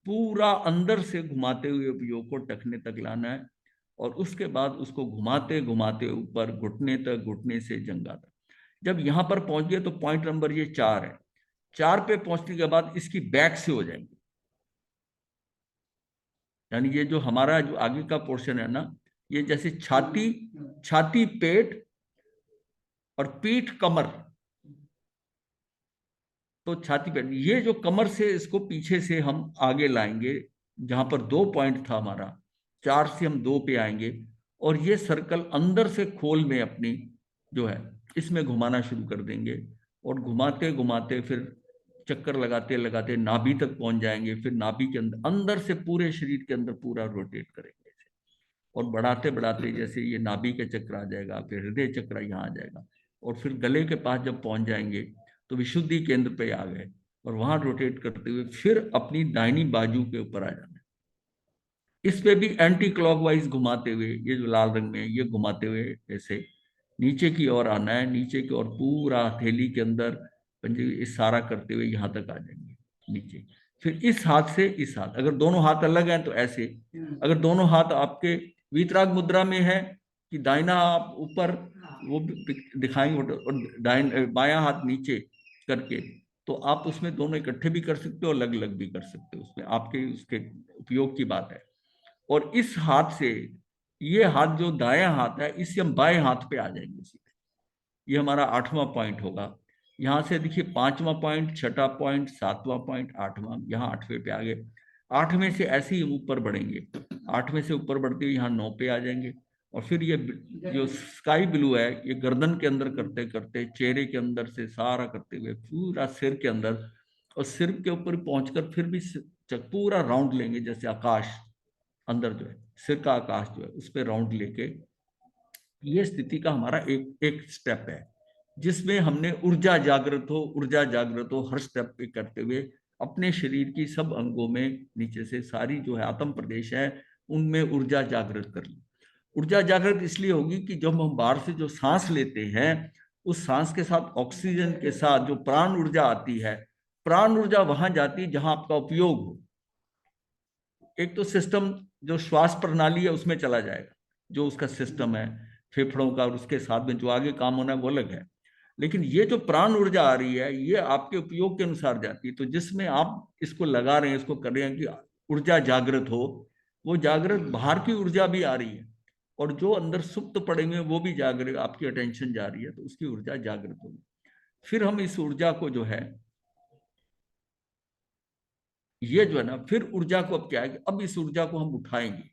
पूरा अंदर से घुमाते हुए उपयोग को टखने तक लाना है और उसके बाद उसको घुमाते घुमाते ऊपर घुटने तक, घुटने से जंघा तक। जब यहां पर पहुंच गए तो पॉइंट नंबर ये 4 है। 4 पे पहुंचने के बाद इसकी बैक से हो जाएंगे, यानी ये जो हमारा जो आगे का पोर्शन है ना, ये जैसे छाती, छाती पेट और पीठ कमर, तो छाती पेट, ये जो कमर से इसको पीछे से हम आगे लाएंगे, जहां पर 2 पॉइंट था हमारा, 4 से हम 2 पे आएंगे और ये सर्कल अंदर से खोल में अपनी जो है इसमें घुमाना शुरू कर देंगे और घुमाते घुमाते फिर चक्कर लगाते लगाते नाभि तक पहुंच जाएंगे, फिर नाभि के अंदर, अंदर से पूरे शरीर के अंदर पूरा रोटेट करेंगे और बढ़ाते बढ़ाते जैसे ये नाभि का चक्र आ जाएगा, फिर हृदय चक्र यहाँ आ जाएगा और फिर गले के पास जब पहुंच जाएंगे तो विशुद्धि केंद्र पे आ गए और वहां रोटेट करते हुए फिर अपनी दाहिनी बाजू के ऊपर आ जाना है। इस पे भी एंटी क्लॉकवाइज घुमाते हुए, ये जो लाल रंग में है ये घुमाते हुए ऐसे नीचे की ओर आना है, नीचे की ओर पूरा हथेली के अंदर पंजे इशारा करते हुए यहाँ तक आ जाएंगे नीचे। फिर इस हाथ से इस हाथ, अगर दोनों हाथ अलग हैं तो ऐसे, अगर दोनों हाथ आपके वीतराग मुद्रा में है कि दाहिना आप ऊपर वो दिखाएंगे और बायां हाथ नीचे करके, तो आप उसमें दोनों इकट्ठे भी कर सकते हो, अलग अलग भी कर सकते हो, उसमें आपके उसके उपयोग की बात है। और इस हाथ से, ये हाथ जो दायां हाथ है, इससे हम बाएं हाथ पे आ जाएंगे सीधे। ये हमारा 8वां पॉइंट होगा। यहां से देखिए 5वां पॉइंट, 6वां पॉइंट, 7वां पॉइंट, 8वां, यहाँ 8वें पे आ गए। 8वें से ऐसे ही ऊपर बढ़ेंगे, 8वें से ऊपर बढ़ते हुए यहाँ 9 पे आ जाएंगे और फिर ये जो स्काई ब्लू है ये गर्दन के अंदर करते करते, चेहरे के अंदर से सारा करते हुए पूरा सिर के अंदर, और सिर के ऊपर पहुंचकर फिर भी पूरा राउंड लेंगे, जैसे आकाश अंदर जो है सिर का आकाश जो है उस पर राउंड लेके, ये स्थिति का हमारा एक एक स्टेप है जिसमें हमने ऊर्जा जागृत हो हर स्टेप पे करते हुए अपने शरीर की सब अंगों में नीचे से सारी जो है आत्म प्रदेश है उनमें ऊर्जा जागृत कर ली। ऊर्जा जागृत इसलिए होगी कि जब हम बाहर से जो सांस लेते हैं उस सांस के साथ ऑक्सीजन के साथ जो प्राण ऊर्जा आती है, प्राण ऊर्जा वहां जाती है जहां आपका उपयोग हो। एक तो सिस्टम जो श्वास प्रणाली है उसमें चला जाएगा, जो उसका सिस्टम है फेफड़ों का, और उसके साथ में जो आगे काम होना है वो अलग है। लेकिन ये जो प्राण ऊर्जा आ रही है ये आपके उपयोग के अनुसार जाती है, तो जिसमें आप इसको लगा रहे हैं, इसको कर रहे हैं कि ऊर्जा जागृत हो, वो जागृत बाहर की ऊर्जा भी आ रही है और जो अंदर सुप्त पड़े हुए वो भी जागृत, आपकी अटेंशन जा रही है तो उसकी ऊर्जा जागृत होगी। फिर हम इस ऊर्जा को जो है, ये जो है ना, फिर ऊर्जा को अब क्या है कि अब इस ऊर्जा को हम उठाएंगे।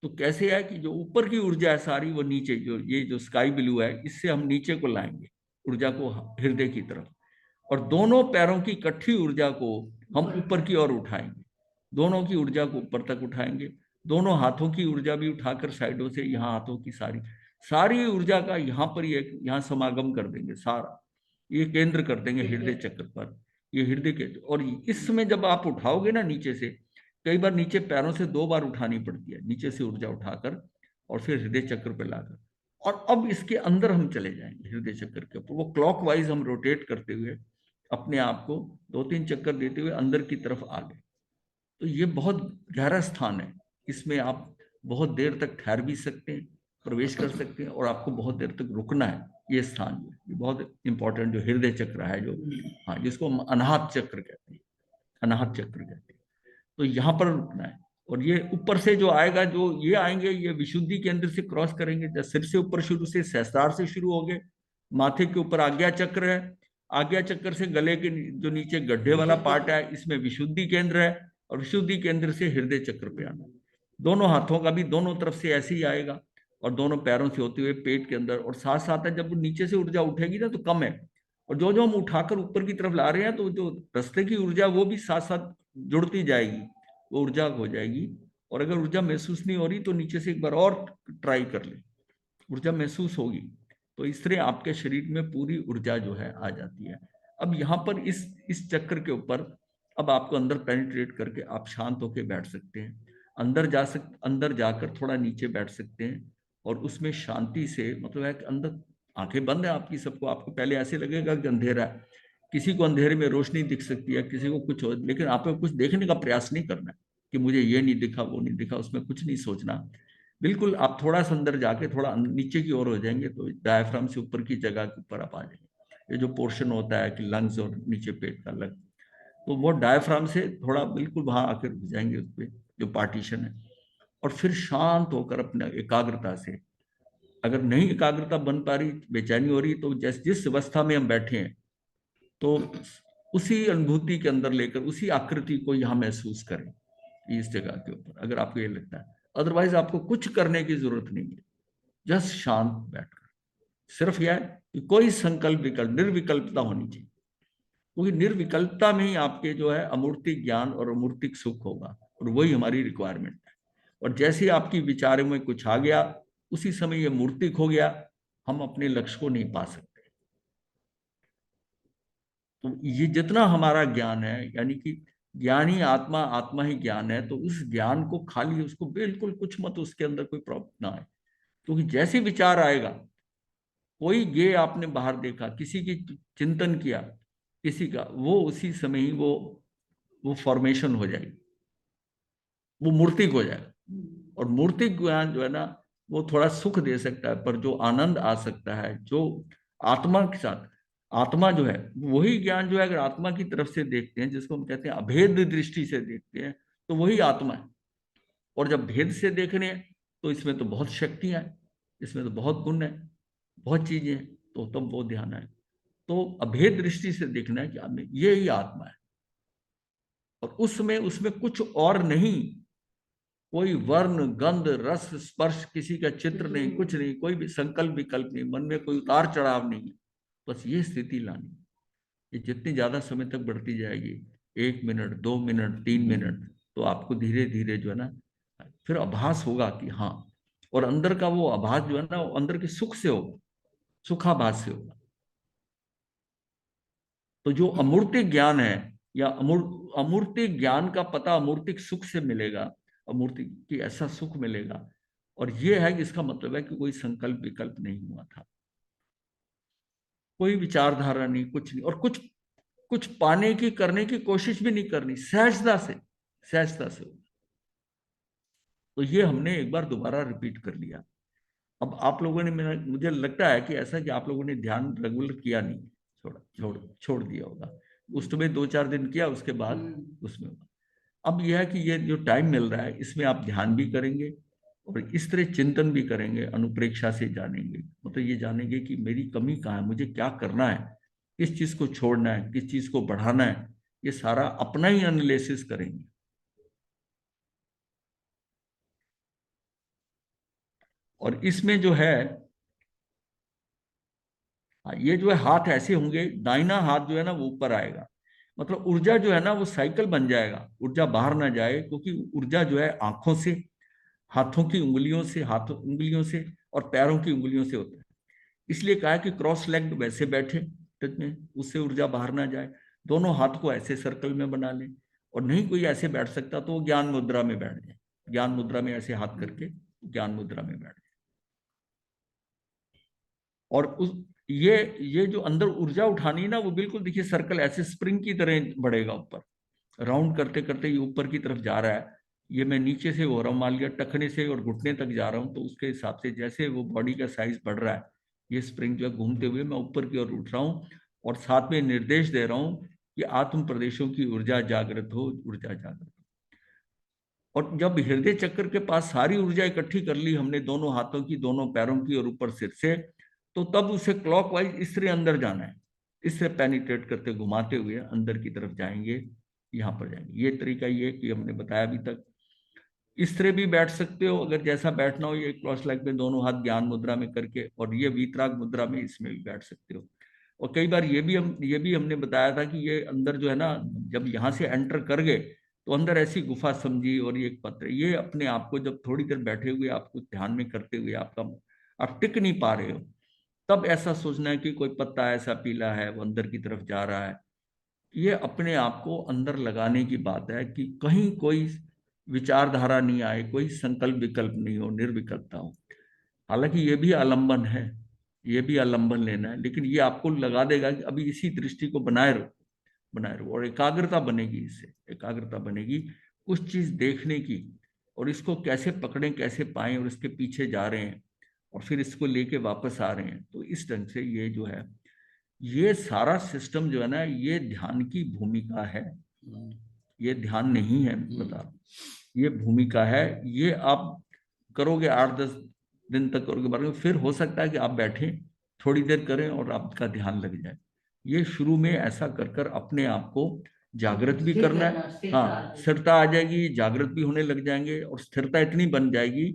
तो कैसे है कि जो ऊपर की ऊर्जा है सारी वो नीचे, जो ये जो स्काई ब्लू है इससे हम नीचे को लाएंगे ऊर्जा को हृदय की तरफ, और दोनों पैरों की इकट्ठी ऊर्जा को हम ऊपर की ओर उठाएंगे, दोनों की ऊर्जा को ऊपर तक उठाएंगे, दोनों हाथों की ऊर्जा भी उठाकर साइडों से यहाँ हाथों की सारी सारी ऊर्जा का यहाँ पर ये यहाँ समागम कर देंगे, सारा ये केंद्र कर देंगे हृदय चक्र पर, ये हृदय के। और इसमें जब आप उठाओगे ना नीचे से, कई बार नीचे पैरों से 2 बार उठानी पड़ती है, नीचे से ऊर्जा उठाकर और फिर हृदय चक्र पे लाकर, और अब इसके अंदर हम चले जाएंगे हृदय चक्र के ऊपर, वो क्लॉकवाइज हम रोटेट करते हुए अपने आप को 2-3 चक्कर देते हुए अंदर की तरफ आ गए। तो ये बहुत गहरा स्थान है, इसमें आप बहुत देर तक ठहर भी सकते हैं, प्रवेश कर सकते हैं, और आपको बहुत देर तक रुकना है। ये स्थान जो ये बहुत इंपॉर्टेंट जो हृदय चक्र है, जो हाँ जिसको हम अनाहत चक्र कहते हैं, अनाहत चक्र कहते हैं, तो यहाँ पर रुकना है। और ये ऊपर से जो आएगा, जो ये आएंगे, ये विशुद्धि केंद्र से क्रॉस करेंगे, जब सिर से ऊपर शुरू से सहस्त्रार से शुरू हो गए, माथे के ऊपर आज्ञा चक्र है, आज्ञा चक्र से गले के जो नीचे गड्ढे वाला पार्ट है इसमें विशुद्धि केंद्र है, और विशुद्धि केंद्र से हृदय चक्र पे आना, दोनों हाथों का भी दोनों तरफ से ऐसे ही आएगा, और दोनों पैरों से होते हुए पेट के अंदर, और साथ साथ है जब नीचे से ऊर्जा उठेगी ना तो कम है, और जो जो हम उठाकर ऊपर की तरफ ला रहे हैं तो जो रास्ते की ऊर्जा वो भी साथ साथ जुड़ती जाएगी, वो ऊर्जा हो जाएगी। और अगर ऊर्जा महसूस नहीं हो रही तो नीचे से एक बार और ट्राई कर ले, ऊर्जा महसूस होगी। तो इस तरह आपके शरीर में पूरी ऊर्जा जो है आ जाती है। अब यहाँ पर इस चक्र के ऊपर अब आपको अंदर पेनिट्रेट करके आप शांत होकर बैठ सकते हैं। अंदर जाकर थोड़ा नीचे बैठ सकते हैं और उसमें शांति से, मतलब है कि अंदर आंखें बंद है आपकी सबको, आपको पहले ऐसे लगेगा कि अंधेरा है, किसी को अंधेरे में रोशनी दिख सकती है, किसी को कुछ हो, लेकिन आपको कुछ देखने का प्रयास नहीं करना है कि मुझे ये नहीं दिखा वो नहीं दिखा, उसमें कुछ नहीं सोचना। बिल्कुल आप थोड़ा सा अंदर जाके थोड़ा नीचे की ओर हो जाएंगे तो डायफ्राम से ऊपर की जगह के ऊपर आप आ जाएंगे। ये जो पोर्शन होता है कि लंग्स और नीचे पेट का लंग, तो वो डायफ्राम से थोड़ा बिल्कुल वहां आकर रुक जाएंगे उस पर जो पार्टीशन है। और फिर शांत होकर अपने एकाग्रता से, अगर नहीं एकाग्रता बन पा रही, बेचैनी हो रही, तो जिस अवस्था में हम बैठे हैं तो उसी अनुभूति के अंदर लेकर उसी आकृति को यहाँ महसूस करें इस जगह के ऊपर, अगर आपको ये लगता है। अदरवाइज आपको कुछ करने की जरूरत नहीं है, जस्ट शांत बैठकर सिर्फ यह है कि कोई संकल्प विकल्प, निर्विकल्पता होनी चाहिए, क्योंकि निर्विकल्पता में ही आपके जो है अमूर्तिक ज्ञान और अमूर्तिक सुख होगा, और वही हमारी रिक्वायरमेंट है। और जैसे आपकी विचारों में कुछ आ गया, उसी समय ये मूर्तिक हो गया, हम अपने लक्ष्य को नहीं पा सकते। तो ये जितना हमारा ज्ञान है, यानी कि ज्ञानी आत्मा, आत्मा ही ज्ञान है, तो उस ज्ञान को खाली, उसको बिल्कुल कुछ मत उसके अंदर कोई प्रॉब्लम ना आए, क्योंकि जैसे विचार आएगा, कोई गे आपने बाहर देखा, किसी की चिंतन किया किसी का, वो उसी समय ही वो फॉर्मेशन हो जाएगी, वो मूर्तिक हो जाएगा। और मूर्तिक ज्ञान जो है ना, वो थोड़ा सुख दे सकता है, पर जो आनंद आ सकता है जो आत्मा के साथ, आत्मा जो है वही ज्ञान जो है, अगर आत्मा की तरफ से देखते हैं, जिसको हम कहते हैं अभेद दृष्टि से देखते हैं, तो वही आत्मा है। और जब भेद से देख रहे हैं तो इसमें तो बहुत शक्तियां हैं, इसमें तो बहुत गुण है, बहुत चीजें हैं, तो तब वो ध्यान है। तो अभेद दृष्टि से देखना है कि हमें ये ही आत्मा है, और उसमें उसमें कुछ और नहीं, कोई वर्ण गंध रस स्पर्श, किसी का चित्र नहीं, कुछ नहीं, कोई भी संकल्प विकल्प नहीं, मन में कोई उतार चढ़ाव नहीं है। बस ये स्थिति लानी, ये जितनी ज्यादा समय तक बढ़ती जाएगी, 1 मिनट 2 मिनट 3 मिनट, तो आपको धीरे धीरे जो है ना फिर आभास होगा कि हाँ, और अंदर का वो आभास जो है ना, वो अंदर के सुख से होगा, सुखाभास से होगा। तो जो अमूर्तिक ज्ञान है, या अमूर्तिक ज्ञान का पता अमूर्तिक सुख से मिलेगा, अमूर्तिक की ऐसा सुख मिलेगा। और ये है कि इसका मतलब है कि कोई संकल्प विकल्प नहीं हुआ था, कोई विचारधारा नहीं, कुछ नहीं, और कुछ कुछ पाने की करने की कोशिश भी नहीं करनी, सहजता से, सहजता से। तो ये हमने एक बार दोबारा रिपीट कर लिया। अब आप लोगों ने, मेरा मुझे लगता है कि ऐसा कि आप लोगों ने ध्यान रेगुलर किया नहीं, छोड़ दिया होगा। उसमें 2-4 दिन किया, उसके बाद उसमें। अब यह है कि ये जो टाइम मिल रहा है, इसमें आप ध्यान भी करेंगे और इस तरह चिंतन भी करेंगे, अनुप्रेक्षा से जानेंगे, मतलब ये जानेंगे कि मेरी कमी कहाँ है, मुझे क्या करना है, किस चीज को छोड़ना है, किस चीज को बढ़ाना है, ये सारा अपना ही एनालिसिस करेंगे। और इसमें जो है, ये जो है हाथ ऐसे होंगे, दाहिना हाथ जो है ना वो ऊपर आएगा, मतलब ऊर्जा जो है ना वो साइकिल बन जाएगा, ऊर्जा बाहर ना जाए, क्योंकि ऊर्जा जो है आंखों से, हाथों की उंगलियों से, हाथों उंगलियों से और पैरों की उंगलियों से होता है। इसलिए कहा कि क्रॉस लेग्ड वैसे बैठे टच में, उससे ऊर्जा बाहर ना जाए। दोनों हाथ को ऐसे सर्कल में बना लें, और नहीं कोई ऐसे बैठ सकता तो वो ज्ञान मुद्रा में बैठ जाए, ज्ञान मुद्रा में ऐसे हाथ करके ज्ञान मुद्रा में बैठ जाए। और उस ये जो अंदर ऊर्जा उठानी ना, वो बिल्कुल देखिए सर्कल ऐसे स्प्रिंग की तरह बढ़ेगा ऊपर, राउंड करते करते ये ऊपर की तरफ जा रहा है। ये मैं नीचे से हो रहा हूँ, मान लिया टखने से और घुटने तक जा रहा हूँ, तो उसके हिसाब से जैसे वो बॉडी का साइज बढ़ रहा है, ये स्प्रिंग जो है घूमते हुए मैं ऊपर की ओर उठ रहा हूँ, और साथ में निर्देश दे रहा हूँ कि आत्म प्रदेशों की ऊर्जा जागृत हो, ऊर्जा जागृत हो। और जब हृदय चक्र के पास सारी ऊर्जा इकट्ठी कर ली हमने, दोनों हाथों की, दोनों पैरों की और ऊपर सिर से, तो तब उसे क्लॉकवाइज इस तरह अंदर जाना है, इससे पेनिट्रेट करते घुमाते हुए अंदर की तरफ जाएंगे, यहाँ पर जाएंगे। ये तरीका ये कि हमने बताया अभी तक। इस तरह भी बैठ सकते हो, अगर जैसा बैठना हो, ये क्रॉस लेग में दोनों हाथ ज्ञान मुद्रा में करके, और ये वीतराग मुद्रा में, इसमें भी बैठ सकते हो। और कई बार ये भी हमने बताया था कि ये अंदर जो है ना, जब यहाँ से एंटर कर गए तो अंदर ऐसी गुफा समझी, और ये एक पत्र, ये अपने आप को जब थोड़ी देर बैठे हुए आपको ध्यान में करते हुए आप टिक नहीं पा रहे हो, तब ऐसा सोचना है कि कोई पत्ता ऐसा पीला है वो अंदर की तरफ जा रहा है, ये अपने आप को अंदर लगाने की बात है कि कहीं कोई विचारधारा नहीं आए, कोई संकल्प विकल्प नहीं हो, निर्विकल्पता हो। हालांकि ये भी आलंबन है, ये भी आलंबन लेना है, लेकिन ये आपको लगा देगा कि अभी इसी दृष्टि को बनाए रहो, बनाए रहो। और एकाग्रता बनेगी, इससे एकाग्रता बनेगी कुछ चीज देखने की, और इसको कैसे पकड़ें, कैसे पाएं, और इसके पीछे जा रहे हैं, और फिर इसको लेके वापस आ रहे हैं। तो इस ढंग से ये जो है, ये सारा सिस्टम जो है ना, ये ध्यान की भूमिका है। ये ध्यान नहीं है, बता रहा हूं, ये भूमिका है। ये आप करोगे 8-10 दिन तक करोगे, बार फिर हो सकता है कि आप बैठे थोड़ी देर करें और आपका ध्यान लग जाए। ये शुरू में ऐसा कर कर अपने आप को जागृत भी करना है। हाँ, स्थिरता आ जाएगी, जागृत भी होने लग जाएंगे, और स्थिरता इतनी बन जाएगी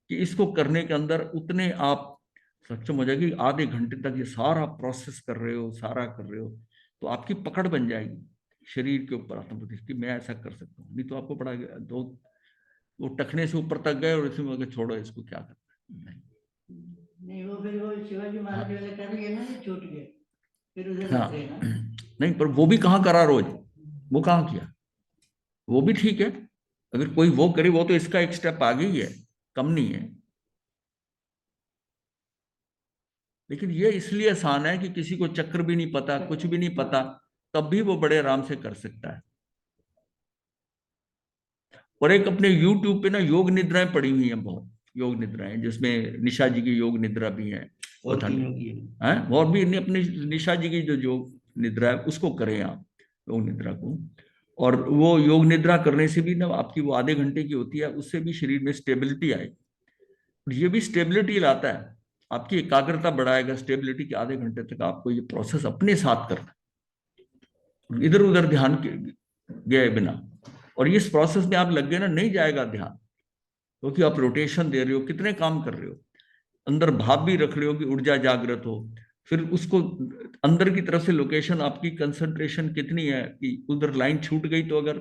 कि इसको करने के अंदर उतने आप सक्षम हो जाएगी। आधे घंटे तक ये सारा प्रोसेस कर रहे हो, सारा कर रहे हो, तो आपकी पकड़ बन जाएगी शरीर के ऊपर, आत्म प्रति कि मैं ऐसा कर सकता हूँ। नहीं तो आपको पड़ा दो, वो टखने से ऊपर तक गए और इसमें में छोड़ो, इसको क्या करना है। नहीं, वो फिर वो शिवाजी महाराज वाले कर लिए ना, ये छूट गए, फिर उधर हाँ, लग गए ना। नहीं, पर वो भी कहाँ करा रोज, वो कहाँ किया, वो भी ठीक है। अगर कोई वो करे, वो तो इसका एक स्टेप आगे ही है, कम नहीं है। लेकिन ये इसलिए आसान है कि किसी को चक्र भी नहीं पता, कुछ भी नहीं पता, तब भी वो बड़े आराम से कर सकता है। और एक अपने YouTube पे ना योग निद्राएं पड़ी हुई हैं, बहुत योग निद्राएं, जिसमें निशा जी की योग निद्रा भी है, और और तीनों की है। और भी अपने निशा जी की जो योग निद्रा है उसको करें आप, योग निद्रा को। और वो योग निद्रा करने से भी ना आपकी वो आधे घंटे की होती है, उससे भी शरीर में स्टेबिलिटी आएगी। ये भी स्टेबिलिटी लाता है, आपकी एकाग्रता बढ़ाएगा। स्टेबिलिटी के आधे घंटे तक आपको ये प्रोसेस अपने साथ करना, इधर उधर ध्यान गए बिना। और इस प्रोसेस में आप लग गए ना, नहीं जाएगा ध्यान, क्योंकि आप रोटेशन दे रहे हो, कितने काम कर रहे हो, अंदर भाव भी रख रहे हो कि ऊर्जा जागृत हो। फिर उसको अंदर की तरफ से लोकेशन, आपकी कंसंट्रेशन कितनी है कि उधर लाइन छूट गई तो अगर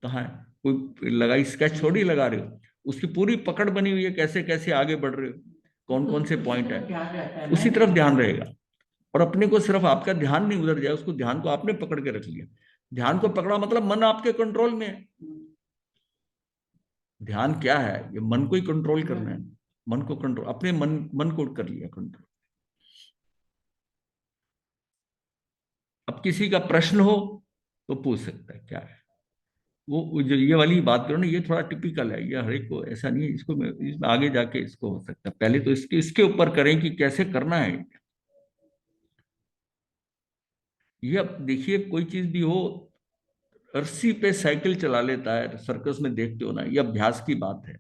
कहाँ है, कोई लगाई स्केच थोड़ी लगा रहे हो, उसकी पूरी पकड़ बनी हुई है, कैसे कैसे आगे बढ़ रहे हो, कौन कौन से पॉइंट है, उसी तरफ ध्यान रहेगा। और अपने को सिर्फ आपका ध्यान नहीं उधर जाए, उसको ध्यान को आपने पकड़ के रख लिया। ध्यान को पकड़ा मतलब मन आपके कंट्रोल में है। ध्यान क्या है, ये मन को ही कंट्रोल करना है। मन को कंट्रोल, अपने मन को कर लिया कंट्रोल। अब किसी का प्रश्न हो तो पूछ सकता है, क्या है वो जो ये वाली बात करो ना, ये थोड़ा टिपिकल है, ये हर एक को ऐसा नहीं है। इसको इसमें आगे जाके इसको हो सकता है, पहले तो इसके ऊपर करें कि कैसे करना है। ये अब देखिए, कोई चीज भी हो, रस्सी पे साइकिल चला लेता है, सर्कस में देखते हो ना, ये अभ्यास की बात है।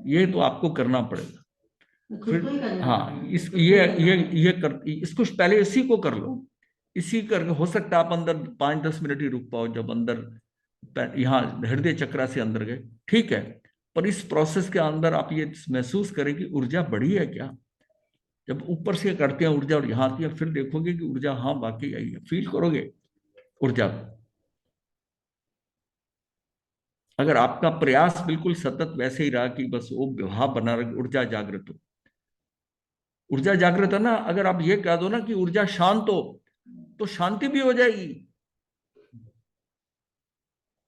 ये तो आपको करना पड़ेगा। फिर हाँ, ये कर, इसको पहले इसी को कर लो। इसी करके हो सकता है आप अंदर 5-10 मिनट ही रुक पाओ, जब अंदर यहाँ हृदय चक्रा से अंदर गए, ठीक है। पर इस प्रोसेस के अंदर आप ये महसूस करें कि ऊर्जा बढ़ी है क्या। जब ऊपर से करते हैं ऊर्जा और यहाँ आती है, फिर देखोगे कि ऊर्जा हाँ वाकई आई है, फील करोगे ऊर्जा को। अगर आपका प्रयास बिल्कुल सतत वैसे ही रहा कि बस वो विवाह बना रहे, ऊर्जा जागृत हो, ऊर्जा जागृत है ना, अगर आप ये कह दो ना कि ऊर्जा शांत हो, तो शांति भी हो जाएगी।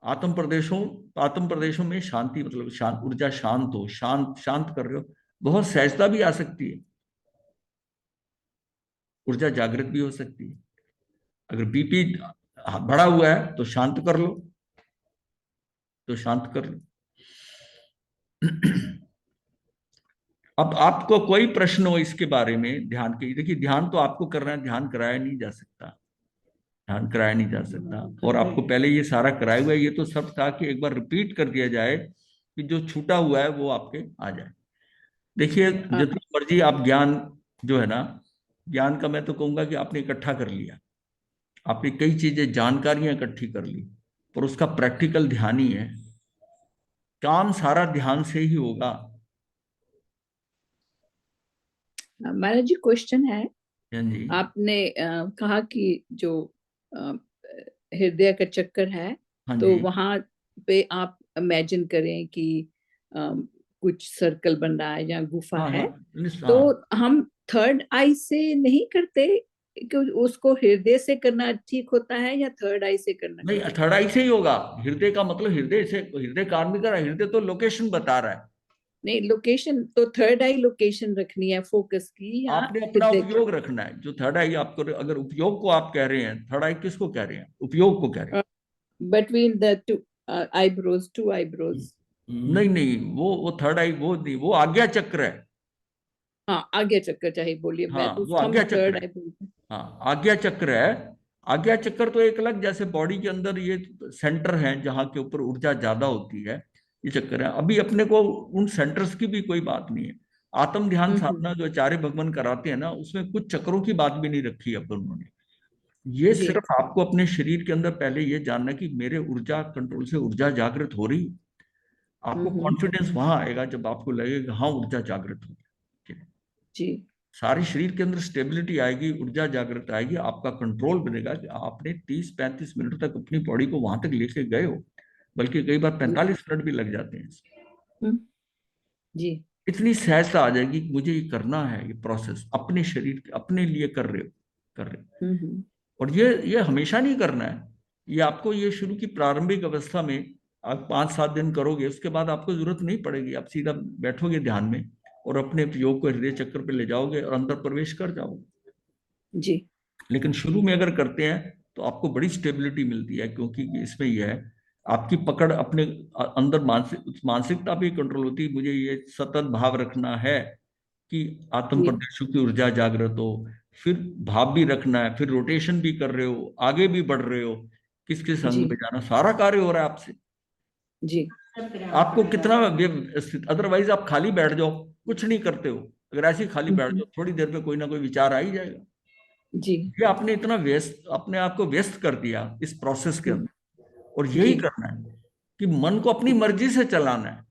आत्म प्रदेशों में शांति मतलब शांत, ऊर्जा शांत हो, शांत शांत कर रहे हो, बहुत सहजता भी आ सकती है, ऊर्जा जागृत भी हो सकती है। अगर बीपी बढ़ा हुआ है तो शांत कर लो, तो शांत कर लो। अब आपको कोई प्रश्न हो इसके बारे में ध्यान के, देखिए ध्यान तो आपको करना है, ध्यान कराया नहीं जा सकता, ध्यान कराया नहीं जा सकता। और आपको पहले ये सारा कराया हुआ है, ये तो सब था कि एक बार रिपीट कर दिया जाए कि जो छूटा हुआ है वो आपके आ जाए। देखिए, जितना मर्जी आप ज्ञान जो है ना, ज्ञान का मैं तो कहूंगा कि आपने इकट्ठा कर लिया, आपने कई चीजें जानकारियां इकट्ठी कर ली, पर उसका प्रैक्टिकल ध्यान ही है, काम सारा ध्यान से ही होगा। महाराज जी, क्वेश्चन है। हाँ जी, आपने कहा कि जो हृदय का चक्कर है, हाँ तो जी, वहां पे आप इमेजिन करें कि कुछ सर्कल बन रहा है या गुफा हाँ है, हाँ, तो हाँ। हम थर्ड आई से नहीं करते कि उसको हृदय से करना ठीक होता है या थर्ड आई से करना नहीं, ठीक थर्ड आई से ही होगा। हृदय का मतलब हृदय से, हृदय काम नहीं कर रहा है, हृदय तो लोकेशन बता रहा है। नहीं, लोकेशन तो थर्ड आई लोकेशन रखनी है फोकस की या आपने अपना हृदय उपयोग रखना है। जो थर्ड आई आपको, अगर उपयोग को आप कह रहे हैं, थर्ड आई किसको कह रहे हैं? उपयोग को कह रहे हैं। Between the two eyebrows, two eyebrows. नहीं नहीं, वो थर्ड आई वो नहीं, वो आज्ञा चक्र है। हाँ, आगे चक्कर चाहे बोलिए, हाँ, मैं वो उसको हम आज्ञा चक्र थर्ड है। आई बोलते हैं। हाँ, आज्ञा चक्र है। आज्ञा चक्र तो एक अलग, जैसे बॉडी के अंदर ये सेंटर हैं जहाँ के ऊपर ऊर्जा ज्यादा होती है, ये चक्कर है। अभी अपने को उन सेंटर्स की भी कोई बात नहीं है। आत्म ध्यान साधना जो आचार्य भगवान कराते हैं ना, उसमें कुछ चक्रों की बात भी नहीं रखी है अब उन्होंने। ये जी। सिर्फ आपको अपने शरीर के अंदर पहले ये जानना कि मेरे ऊर्जा कंट्रोल से ऊर्जा जागृत हो रही। आपको हम्म। कॉन्फिडेंस वहां आएगा जब आपको लगेगा हाँ ऊर्जा जागृत हो रही है। जी। सारे शरीर के अंदर स्टेबिलिटी आएगी, ऊर्जा जागृत आएगी, आपका कंट्रोल बनेगा कि आपने 30-35 मिनट तक अपनी बॉडी को वहां तक लेके गए हो। बल्कि कई बार 45 मिनट भी लग जाते हैं। हम्म, जी। इतनी सहजता आ जाएगी कि मुझे ये करना है, ये प्रोसेस अपने शरीर के अपने लिए कर रहे हो, कर रहे हो। हम्म। और ये हमेशा नहीं करना है। ये आपको ये शुरू की प्रारंभिक अवस्था में आप 5-7 दिन करोगे, उसके बाद आपको जरूरत नहीं पड़ेगी। आप सीधा बैठोगे ध्यान में और अपने योग को हृदय चक्र पे ले जाओगे और अंदर प्रवेश कर जाओगे। जी। लेकिन शुरू में अगर करते हैं तो आपको बड़ी स्टेबिलिटी मिलती है, क्योंकि इसमें यह है आपकी पकड़ अपने अंदर मानसिकता भी कंट्रोल होती है। मुझे ये सतत भाव रखना है कि आत्म जी। प्रदेशों की ऊर्जा जागृत हो। फिर भाव भी रखना है, फिर रोटेशन भी कर रहे हो, आगे भी बढ़ रहे हो, किस किस अंग जी। पे जाना, सारा कार्य हो रहा है आपसे। जी। सब कराना आपको पड़ेगा। कितना व्यवस्थित, अदरवाइज आप खाली बैठ जाओ, कुछ नहीं करते हो। अगर ऐसे ही खाली बैठ हम्म। जाओ, थोड़ी देर में कोई ना कोई विचार आ ही जाएगा। जी। ये आपने इतना व्यस्त, अपने आप को व्यस्त कर दिया इस प्रोसेस के हम्म, अंदर। और यही जी। करना है कि मन को अपनी मर्जी से चलाना है।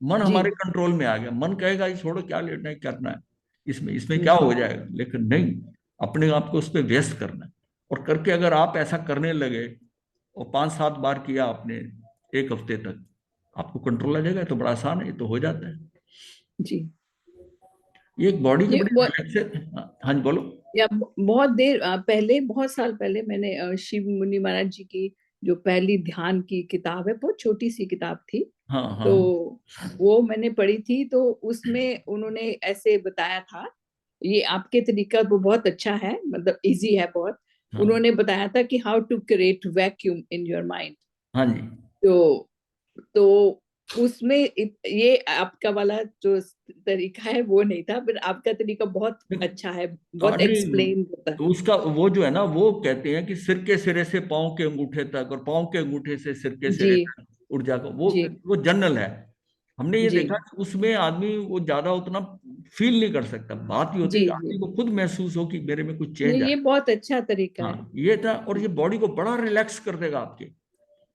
मन जी। हमारे कंट्रोल में आ गया, मन कहेगा ये छोड़ो, क्या लेना है, करना है इसमें, इसमें क्या हम्म। हो जाएगा। लेकिन नहीं, अपने आप को उस पर व्यस्त करना है। और करके अगर आप ऐसा करने लगे और 5-7 बार किया आपने एक हफ्ते तक, आपको कंट्रोल आ जाएगा। तो बड़ा आसान है, ये तो हो जाता है। जी। ये एक बॉडी की ये बड़ी रिलैक्स है। हाँ जी, बोलो। या बहुत देर पहले, बहुत साल पहले मैंने शिव मुनि महाराज जी की जो पहली ध्यान की किताब है, बहुत छोटी सी किताब थी, हाँ तो हाँ वो मैंने पढ़ी थी। तो उसमें उन्होंने ऐसे बताया था, ये आपके तरीका वो बहुत अच्छा है, मतलब इजी है बहुत। हाँ उन्होंने बताया था कि how to create vacuum in your mind. हाँ जी। तो उसमें ये आपका वाला जो तरीका है वो नहीं था, पर आपका तरीका बहुत अच्छा है, बहुत नहीं, एक्सप्लेन होता है। तो उसका वो जो है ना, वो कहते हैं कि सिर के सिरे से पांव के अंगूठे तक, और पांव के अंगूठे से सिर के जी। सिरे तक ऊर्जा को, जी। वो जनरल है। हमने ये जी। देखा कि उसमें आदमी वो ज्यादा उतना फील नहीं कर सकता। बात ये होती है जी। कि जी। आदमी को खुद महसूस हो कि मेरे में कुछ चेंज ये आया। बहुत अच्छा तरीका है। हाँ, ये था। और ये बॉडी को बड़ा रिलैक्स कर देगा आपके,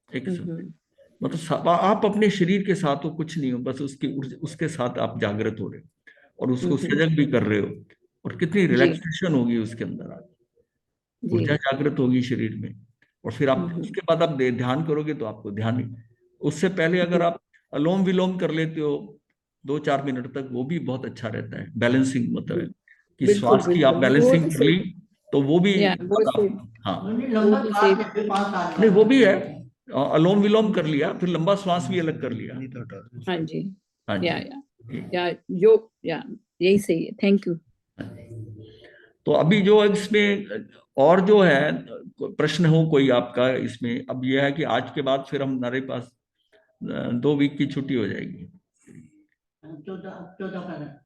एक किस्म से। हम्म। मतलब आप अपने शरीर के साथ हो, कुछ नहीं हो, बस उसके साथ आप जागृत हो रहे हो और उसको हम्म। सजग भी कर रहे हो। और कितनी जी। रिलैक्सेशन होगी उसके अंदर, आप जी। ऊर्जा जागृत होगी शरीर में। और फिर आप हम्म। उसके बाद आप ध्यान करोगे तो आपको ध्यान, उससे पहले अगर जी। आप अलोम विलोम कर लेते हो 2-4 मिनट तक, वो भी बहुत अच्छा रहता है। बैलेंसिंग मतलब है कि बिल्कुल श्वास की आप बिल्कुल, वो बैलेंसिंग तो कर सही। ली, तो वो भी या वो बहुत सही, हाँ। उन्हें वो लंबा भी सही। सांस लेते 5 साल नहीं, वो भी है। बाद। अलोम विलोम कर लिया, फिर लंबा श्वास भी अलग कर लिया। नहीं तो हटा दो हाँ इसको। जी। हाँ जी। या ठीक। या जो या यही सही है। Thank you. हाँ जी। तो अभी जो इसमें और जो है प्रश्न हो कोई आपका इसमें, अब यह है कि आज के बाद फिर हमारे पास 2 वीक की छुट्टी हो जाएगी। 14 का।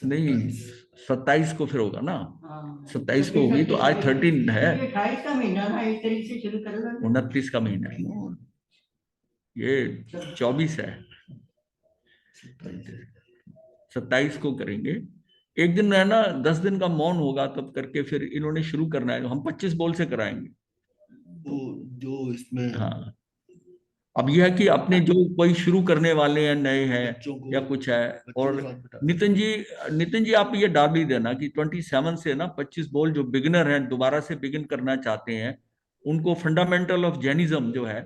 नहीं, 27 को फिर होगा ना। हाँ, 27 को होगी तो आज 13 है, 28 का महीना ना, एक तरीके से शुरू कर लो। 29 का महीना है, ये 24 है, 27 को करेंगे। एक दिन है ना, 10 दिन का मौन होगा, तब करके फिर इन्होंने शुरू करना है। हम 25 बोल से कराएंगे। वो जो इसमें हाँ, अब यह है कि अपने जो कोई शुरू करने वाले हैं, नए हैं बच्चों को या कुछ है। बच्चों और के साथ बिठा नितिन जी, नितिन जी आप ये डाल ही देना कि 27 से ना 25 बोल, जो बिगिनर हैं, दोबारा से बिगिन करना चाहते हैं, उनको फंडामेंटल ऑफ जैनिज्म जो है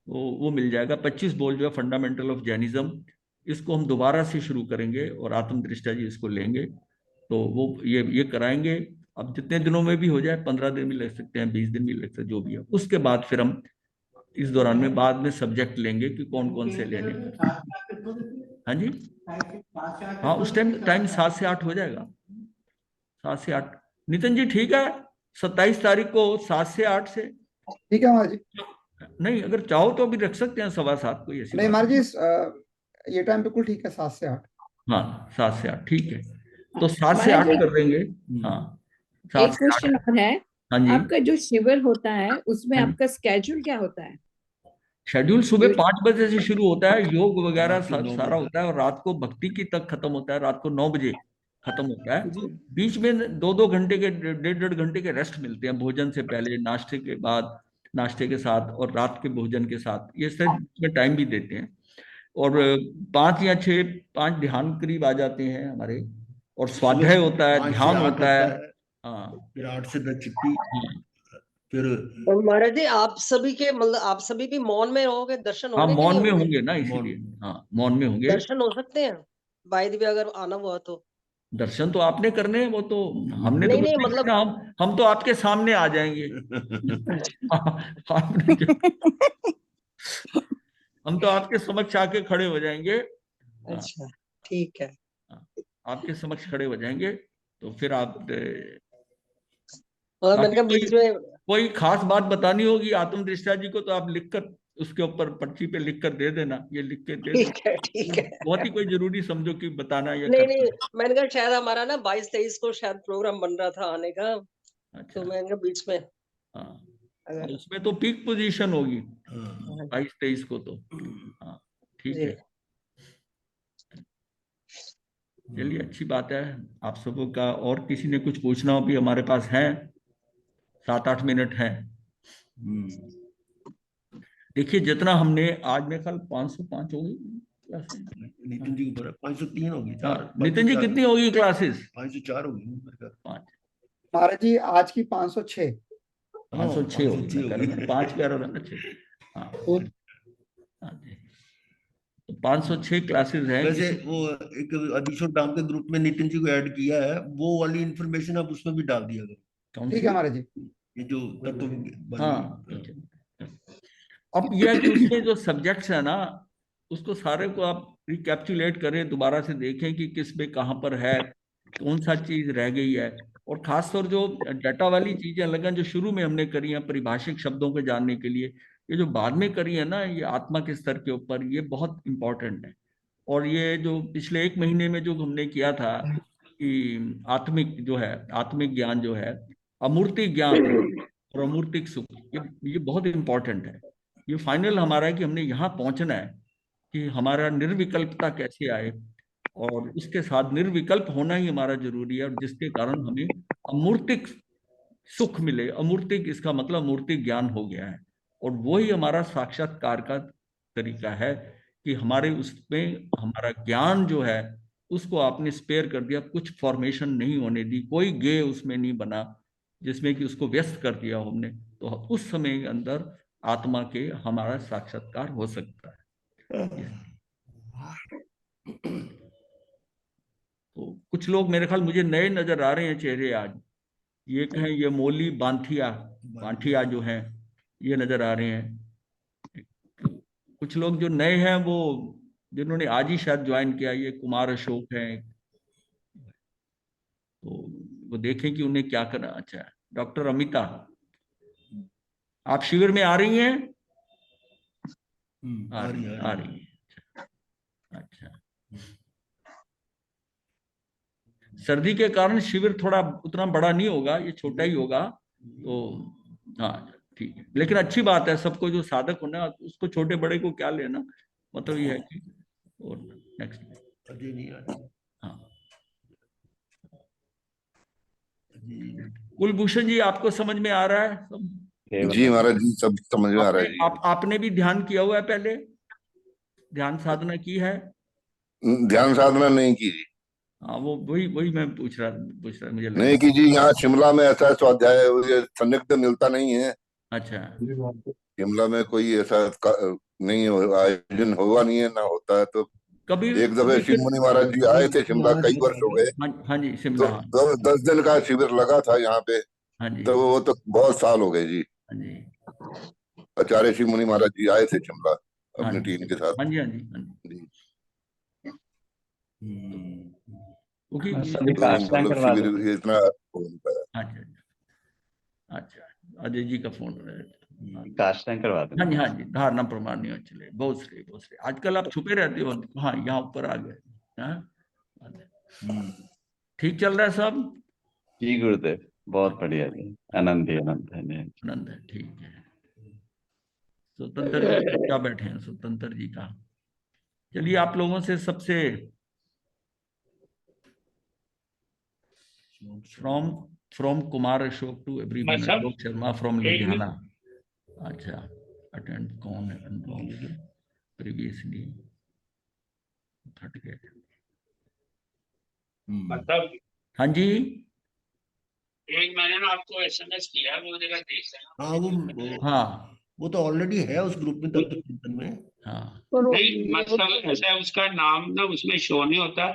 वो मिल जाएगा। 25 बोल जो है फंडामेंटल ऑफ जैनिज्म, इसको हम दोबारा से शुरू करेंगे और आत्म दृष्टा जी इसको लेंगे। तो वो ये कराएंगे। अब जितने दिनों में भी हो जाए, 15 दिन भी लग सकते हैं, 20 दिन भी लग सकते हैं, जो भी है। उसके बाद फिर हम इस दौरान में बाद में सब्जेक्ट लेंगे कि कौन कौन से लेने हैं। हाँ जी, हाँ उस टाइम 7 से 8 हो जाएगा, 7 से 8। नितिन जी ठीक है, 27 तारीख को 7 से 8 से। ठीक है महाराज जी। नहीं, अगर चाहो तो अभी रख सकते हैं 7:15, कोई ऐसी नहीं बात महाराज जी, ये टाइम बिल्कुल ठीक है, 7 से 8। हाँ 7 से 8 ठीक है, तो 7 से महाराज 8 जी, कर देंगे। हाँ 7 एक से 8। क्वेश्चन और है। हाँ जी, आपका जो शिविर होता है उसमें हाँ जी। आपका स्केड्यूल क्या होता है? शेड्यूल सुबह जो 5 बजे से शुरू होता है, योग वगैरह रात के 9 सारा बजे। होता है, और रात को भक्ति की तक खत्म होता है, रात को 9 बजे खत्म होता है। जी बीच में 2-2 घंटे के, 1.5-1.5 घंटे के रेस्ट मिलते हैं, भोजन से पहले, नाश्ते के बाद, नाश्ते के साथ, और रात के भोजन के साथ, ये सब में टाइम भी देते हैं। और 5 या 6, 5 ध्यान करीब आ जाते हैं हमारे, और स्वाध्याय होता है, 5 से ध्यान 8 होता है। होता है, हाँ फिर 8 से 10 छुट्टी, हाँ फिर और महाराज जी आप सभी के मतलब आप सभी भी मौन में रहोगे, दर्शन हाँ, होंगे कि मौन नहीं में होंगे? होंगे ना, इसीलिए। हाँ मौन में होंगे। दर्शन हो सकते हैं बाय द वे अगर आना हुआ तो? दर्शन तो आपने करने हैं, वो तो हमने तो नहीं कुछ नहीं नहीं मतलब करना, हम तो आपके सामने आ जाएंगे। आपने हम तो आपके समक्ष आके खड़े हो जाएंगे। हाँ, अच्छा ठीक है। हाँ, आपके समक्ष खड़े हो जाएंगे, तो फिर आप और मैंने बाकी कहा कोई बीच में कोई खास बात बतानी होगी आत्म दृष्टा जी को, तो आप लिखकर उसके ऊपर पर्ची पे लिख कर दे देना, ये लिख के दे देना। ठीक है। बहुत ही कोई जरूरी समझो कि बताना या नहीं करना। नहीं मैंने कहा शायद हमारा ना 22-23 को शायद प्रोग्राम बन रहा था आने का, अच्छा, तो मैंने कहा बीच में हाँ, अगर उसमें तो पीक पोजीशन होगी हाँ। 22-23 को तो। हाँ ठीक जी है, चलिए अच्छी बात है। आप सबों का, और किसी ने कुछ पूछना हो भी, हमारे पास है 7-8 मिनट हैं। देखिए जितना हमने आज, में कल 505 हो गई क्लासेस। नितिन जी को 503 होगी, हाँ, नितिन जी कितनी होगी क्लासेस? 504 होगी मेरे ख्याल। 5 महाराज जी आज की 506। 506 होगी, मैं कह रहा था 5 कह रहा था ना, 6। हाँ हाँ जी, तो 506 क्लासेस हैं। वैसे वो एक अधीश्वर धाम के ग्रुप में नितिन जी को ऐड किया है, वो वाली इंफॉर्मेशन आप उसमें भी डाल दिया करो, कौन ठीक सी? है महाराज जी। ये जो तत्व हाँ वाली। ठीक है। अब यह है कि उसमें जो सब्जेक्ट्स है ना, उसको सारे को आप रिकैप्चुलेट करें, दोबारा से देखें कि किस में कहाँ पर है, कौन सा चीज रह गई है। और खासतौर जो डाटा वाली चीजें लगन, जो शुरू में हमने करी हैं परिभाषिक शब्दों को जानने के लिए, ये जो बाद में करी है ना, ये आत्मा के स्तर के ऊपर, ये बहुत इंपॉर्टेंट है। और ये जो पिछले 1 महीने में जो हमने किया था कि आत्मिक जो है, आत्मिक ज्ञान जो है, अमूर्ति ज्ञान और अमूर्तिक सुख, ये बहुत इंपॉर्टेंट है। ये फाइनल हमारा है कि हमने यहाँ पहुंचना है कि हमारा निर्विकल्पता कैसे आए, और इसके साथ निर्विकल्प होना ही हमारा जरूरी है, और जिसके कारण हमें अमूर्तिक सुख मिले। अमूर्तिक, इसका मतलब अमूर्तिक ज्ञान हो गया है, और वही हमारा साक्षात्कार का तरीका है कि हमारे उसमें हमारा ज्ञान जो है उसको आपने स्पेयर कर दिया, कुछ फॉर्मेशन नहीं होने दी, कोई गे उसमें नहीं बना जिसमें कि उसको व्यस्त कर दिया हमने, तो उस समय के अंदर आत्मा के हमारा साक्षात्कार हो सकता है। तो कुछ लोग मेरे ख्याल मुझे नए नजर आ रहे हैं चेहरे आज। ये कहें, ये मोली बांठिया जो हैं, ये नजर आ रहे हैं। कुछ लोग जो नए हैं, वो जिन्होंने आज ही शायद ज्वाइन किया, ये कुमार अशोक हैं, तो वो देखें कि उन्हें क्या करना। अच्छा, डॉक्टर अमिता, आप शिविर में आ रही हैं? आ रही है। अच्छा, सर्दी के कारण शिविर थोड़ा उतना बड़ा नहीं होगा, ये छोटा ही होगा, तो हाँ ठीक है। लेकिन अच्छी बात है, सबको जो साधक होना, उसको छोटे बड़े को क्या लेना, मतलब ये है कि। और नेक्स्ट, अजय नहीं आ रही। हाँ, कुलभूषण जी आपको समझ में आ रहा है सब? जी महाराज जी, सब समझ में आ रहा है जी। आपने भी ध्यान किया हुआ है पहले? ध्यान साधना की है? ध्यान साधना नहीं की जी। हाँ, वो वही वही मैं पूछ रहा मुझे लगा। नहीं की जी, यहाँ शिमला में ऐसा स्वाध्याय ये संदिग्ध मिलता नहीं है। अच्छा, शिमला में कोई ऐसा नहीं आयोजन हुआ नहीं है, ना होता है, तो कभी एक दफे शिव मुनि महाराज जी आए थे शिमला, कई वर्ष हो गए। हाँ जी, शिमला, हाँ तो 10 दिन का शिविर लगा था यहाँ पे, हाँ जी, तो वो तो बहुत साल हो गए जी। हाँ जी, आचार्य शिव मुनि महाराज जी आए थे शिमला हाँ अपनी जी, टीम के साथ। हाँ जी, हाँ जी, हाँ जी। जी। क्योंकि सभी का आश्रय मतलब करवा शिविर दो। इतना हो नहीं पाया। अच्छा अच्छा, अजय जी का फोन है। कास्टिंग करवा हाँ देना। जी, हाँ जी, धारणा प्रमाण नहीं चले, बहुत सही, बहुत सही। आजकल आप छुपे रहते हो, हाँ यहाँ ऊपर आ गए। हाँ? ठीक चल रहा है सब? जी गुरुदेव, बहुत बढ़िया जी, आनंद ही आनंद है जी। आनंद है, ठीक है। स्वतंत्र जी क्या बैठे हैं, स्वतंत्र जी का। चलिए, आप लोगों से सबसे from Kumar Ashok to everyone, Ashok Sharma from Ludhiana. अच्छा, अटेंड कौन है प्रीवियसली हट गए। मतलब हाँ जी, एक मैंने ना आपको SMS किया, वो जगह देख लेना। हाँ, हाँ वो तो ऑलरेडी है उस ग्रुप में, तब तक चिंतन में। हाँ, नहीं मतलब ऐसा है, उसका नाम ना उसमें शो नहीं होता।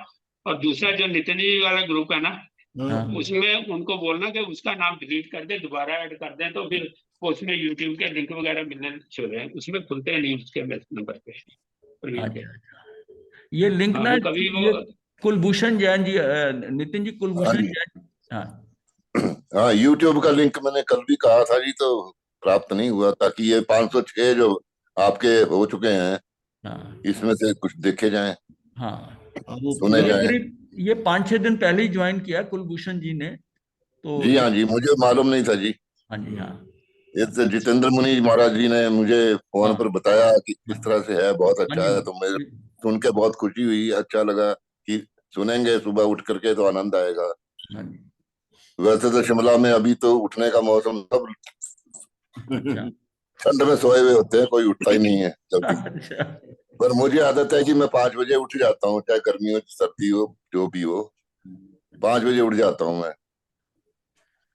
और दूसरा जो नितिन जी वाला ग्रुप है ना, हाँ। उसमें उनको बोलना कि उसका नाम डिलीट कर दे, दोबारा ऐड कर दें, तो फिर उसमें यूट्यूब के लिंक वगैरह मिलने शुरू हैं, उसमें खुलते नहीं उसके नंबर पे। अच्छा, ये लिंक हाँ, ना, वो कभी वो ये कुलभूषण जैन जी, नितिन जी हाँ कुलभूषण जी, जैन, हाँ हाँ यूट्यूब का लिंक मैंने कल भी कहा था जी, तो प्राप्त नहीं हुआ, ताकि ये 506 जो आपके हो चुके हैं हाँ इसमें से कुछ देखे जाएं, हाँ। वो सुने ये जाएं। करीब ये 5-6 दिन पहले ही ज्वाइन किया कुलभूषण जी ने, तो जी हाँ जी, मुझे मालूम नहीं था जी। हाँ जी, हाँ ये तो जितेंद्र मुनि महाराज जी ने मुझे फोन हाँ पर बताया कि इस हाँ तरह से है, बहुत हाँ अच्छा जी, है, तो मैं सुन के बहुत खुशी हुई, अच्छा लगा कि सुनेंगे सुबह उठ करके तो आनंद आएगा। हाँ जी, वैसे तो शिमला में अभी तो उठने का मौसम, सब अच्छा ठंड में सोए हुए होते हैं, कोई उठता ही नहीं है जल्दी। अच्छा। पर मुझे आदत है कि मैं 5 बजे उठ जाता हूँ, चाहे गर्मी हो सर्दी हो जो भी हो, 5 बजे उठ जाता हूँ मैं।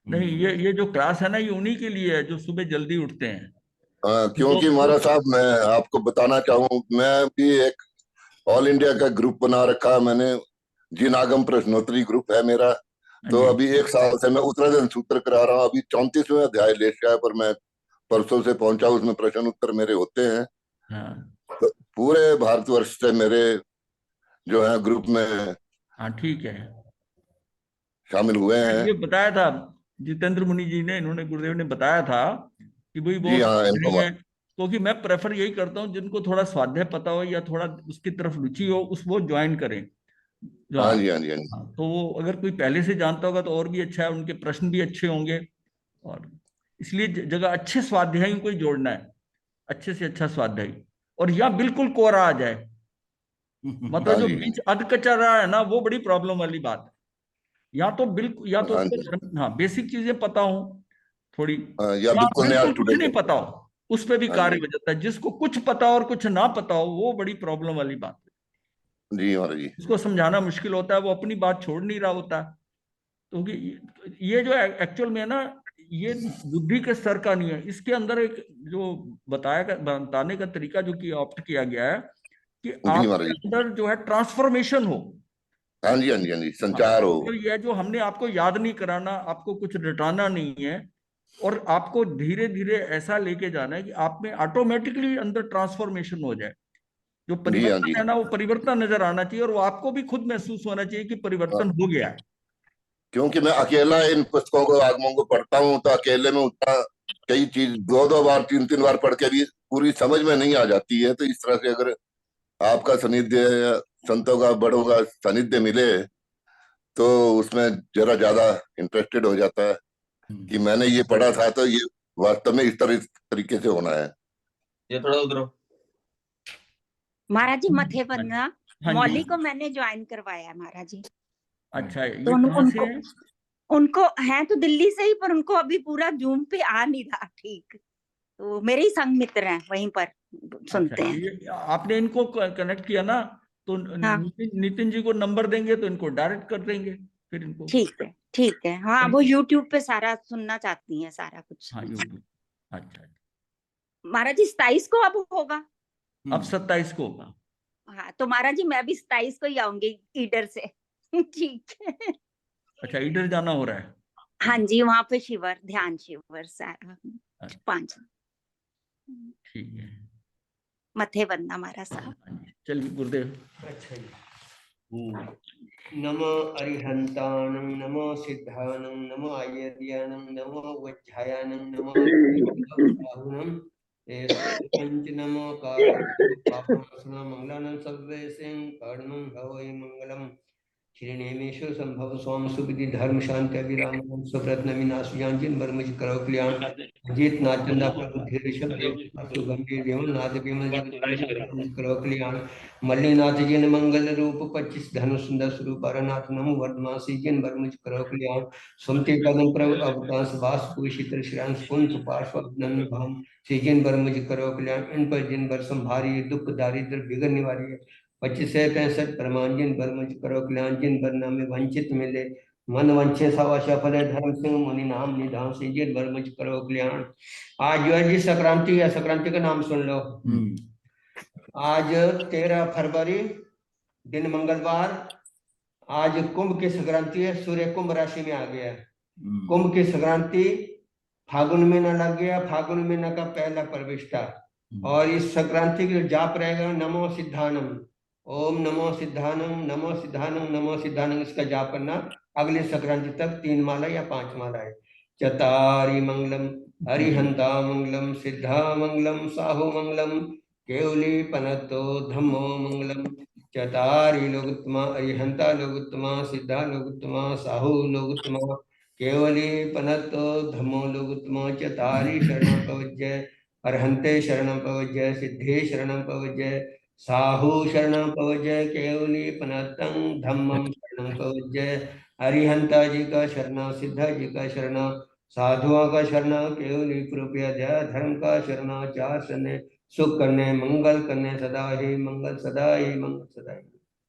नहीं, ये जो क्लास है ना, ये उन्हीं के लिए है जो सुबह जल्दी उठते हैं। क्योंकि महाराज साहब, मैं आपको बताना चाहूँ, मैं भी एक ऑल इंडिया का ग्रुप बना रखा है मैंने, जिन आगम प्रश्नोत्तरी ग्रुप है मेरा। हाँ तो जी, अभी 1 साल से मैं उत्तराधन सूत्र करा रहा हूँ, अभी 34वें अध्याय ले गया है, पर मैं परसों से पहुंचा, उसमें प्रश्न उत्तर मेरे होते हैं। हाँ तो पूरे भारतवर्ष से मेरे जो है ग्रुप में हाँ, ठीक है। शामिल हुए हैं। ये बताया था जितेंद्र मुनि जी ने, इन्होंने, गुरुदेव ने बताया था कि भाई वो जी हाँ, नहीं इनको है, क्योंकि मैं प्रेफर यही करता हूँ जिनको थोड़ा स्वाध्याय पता हो या थोड़ा उसकी तरफ रुचि हो, उस वो ज्वाइन करें। जो हाँ जी, हाँ जी, हाँ जी। हाँ, तो वो अगर कोई पहले से जानता होगा तो और भी अच्छा है, उनके प्रश्न भी अच्छे होंगे। और इसलिए जगह अच्छे स्वाध्यायियों को ही जोड़ना है, अच्छे से अच्छा स्वाध्यायी, और या बिल्कुल कोरा आ जाए, मतलब हाँ जो जी, बीच अध कच्चा रहा है ना, वो बड़ी प्रॉब्लम वाली बात है। या तो बिल्कुल, या तो हाँ उसको जी, हाँ बेसिक चीजें पता हो थोड़ी, हाँ, या या बिल्कुल नया बिल्कुल कुछ स्टूडेंट नहीं हो। पता हो, उस पर भी हाँ कार्य जी, हो जाता है। जिसको कुछ पता हो और कुछ ना पता हो, वो बड़ी प्रॉब्लम वाली बात है। जी महाराज जी। उसको समझाना मुश्किल होता है, वो अपनी बात छोड़ नहीं रहा होता। क्योंकि ये जो एक्चुअल में है ना, ये बुद्धि के स्तर का नहीं है, इसके अंदर एक जो बताने का तरीका जो कि ऑप्ट किया गया है कि जी महाराज आपके जी। अंदर जो है ट्रांसफॉर्मेशन हो। हाँ जी, हाँ जी, हाँ जी, हाँ, संचार हो। तो ये जो हमने आपको याद नहीं कराना, आपको कुछ रटाना नहीं है, और आपको धीरे धीरे ऐसा लेके जाना है कि आप में ऑटोमेटिकली अंदर ट्रांसफॉर्मेशन हो जाए। जो जी हाँ जी। परिवर्तन है ना, वो परिवर्तन नजर आना चाहिए, और वो आपको भी खुद महसूस होना चाहिए कि परिवर्तन हो गया है। क्योंकि मैं अकेला इन पुस्तकों को, आगमों को पढ़ता हूँ, तो अकेले में उतना कई चीज 2-2 बार 3-3 बार पढ़ के भी पूरी समझ में नहीं आ जाती है। तो इस तरह से अगर आपका सानिध्य या संतों का, बड़ों का सानिध्य मिले, तो उसमें जरा ज्यादा इंटरेस्टेड हो जाता है कि मैंने ये पढ़ा था, तो ये वास्तव में इस तरीके से होना है। ये थोड़ा उधर महाराज जी मथे बंदना हाँ जी, मौली को मैंने ज्वाइन करवाया है महाराज जी। अच्छा, ये तो कहाँ से है? उनको है तो दिल्ली से ही, पर उनको अभी पूरा जूम पे आ नहीं रहा ठीक। तो मेरे ही संग मित्र हैं, वहीं पर सुनते हैं। ये आपने इनको कनेक्ट किया ना, तो हाँ नितिन जी को नंबर देंगे तो इनको डायरेक्ट कर देंगे फिर इनको। ठीक है, ठीक है। हाँ, वो यूट्यूब पे सारा सुनना चाहती हैं, सारा कुछ। हाँ, यूट्यूब। अच्छा, महाराज जी 27 को अब होगा। अब 27 को होगा। हाँ तो महाराज जी मैं भी 27 को ही आऊंगी ईडर से। ठीक है। अच्छा, इधर जाना हो रहा है। हाँ जी, वहां पे शिविर, ध्यान शिविर 5। ठीक है। मथे बंदा महाराज साहब। हाँ जी, चलिए गुरुदेव। अच्छा जी। नमो अरिहंतानं, नमो सिद्धानं, नमो आयर्यानं, नमो वज्झायानं, नमो साहुनं, पंच नमो पापनाशनं मंगलानं सर्वेशं कर्णं भवै मंगलम्। श्रीनेमेशु संभव स्वाम सुविधि धर्म शांति अभिराम सुव्रत नमिनाश ज्ञान बर्मज करो कल्याण अजीत नाचंदा प्रभु धीर ऋषभ देव गंभीर देवन नाथ विमल जगत करो कल्याण मल्लीनाथ जिन मंगल रूप 25 धनुष सुंदर स्वरूप अरनाथ नमो वर्धमान सीजन बर्मज करो कल्याण सुमते कदम प्रभु अवतांश वास कुशीतर श्रांस कुंज पार्श्व नन भाम सीजन बर्मज करो कल्याण इन पर जिन बर संभारी दुख दारिद्र विघ्न निवारी 25 से 65 परमांजिन बर्मज करो कल्याण जिन बरना में वंचित मिले मन वंचे सवा सफल धर्म सिंह मुनि नाम निधान से जिन बर्मज करो कल्याण। आज जो है जी संक्रांति है, संक्रांति का नाम सुन लो। आज 13 फरवरी दिन मंगलवार, आज कुंभ की संक्रांति है। सूर्य कुंभ राशि में आ गया। कुंभ की संक्रांति फागुन महीना लग गया। फागुन महीना का पहला प्रविष्टा और इस संक्रांति के जाप रहेगा नमो सिद्धानम। ओम नमो सिद्धानम, नमो सिद्धानम, नमो सिद्धानम। इसका जाप करना अगली संक्रांति तक 3 माला या 5 माला है। चतारी मंगलम हरिहंता मंगलम सिद्धा मंगलम साहु मंगलम केवली पनतो धम्मो मंगलम। चतारी लोगोत्तमा हरिहंता लोगोत्तमा सिद्धा लोगोत्तमा साहु लोगोत्तमा केवली पनतो धम्मो लोगोत्तमा। चतारी शरणं प्रवज्य अर्हन्ते शरणं प्रवज्य सिद्धे शरणं प्रवज्य साहु शरणं प्रवज्य केवली पनतं धम्मं शरणं प्रवज्य। हरिहंता जी का शरणा, सिद्धा जी का शरणा, साधुओं का शरणा, केवली कृपया दया धर्म का शरणा, चार शरण सुख करने मंगल करने सदा ही मंगल, सदा ही मंगल, सदा ही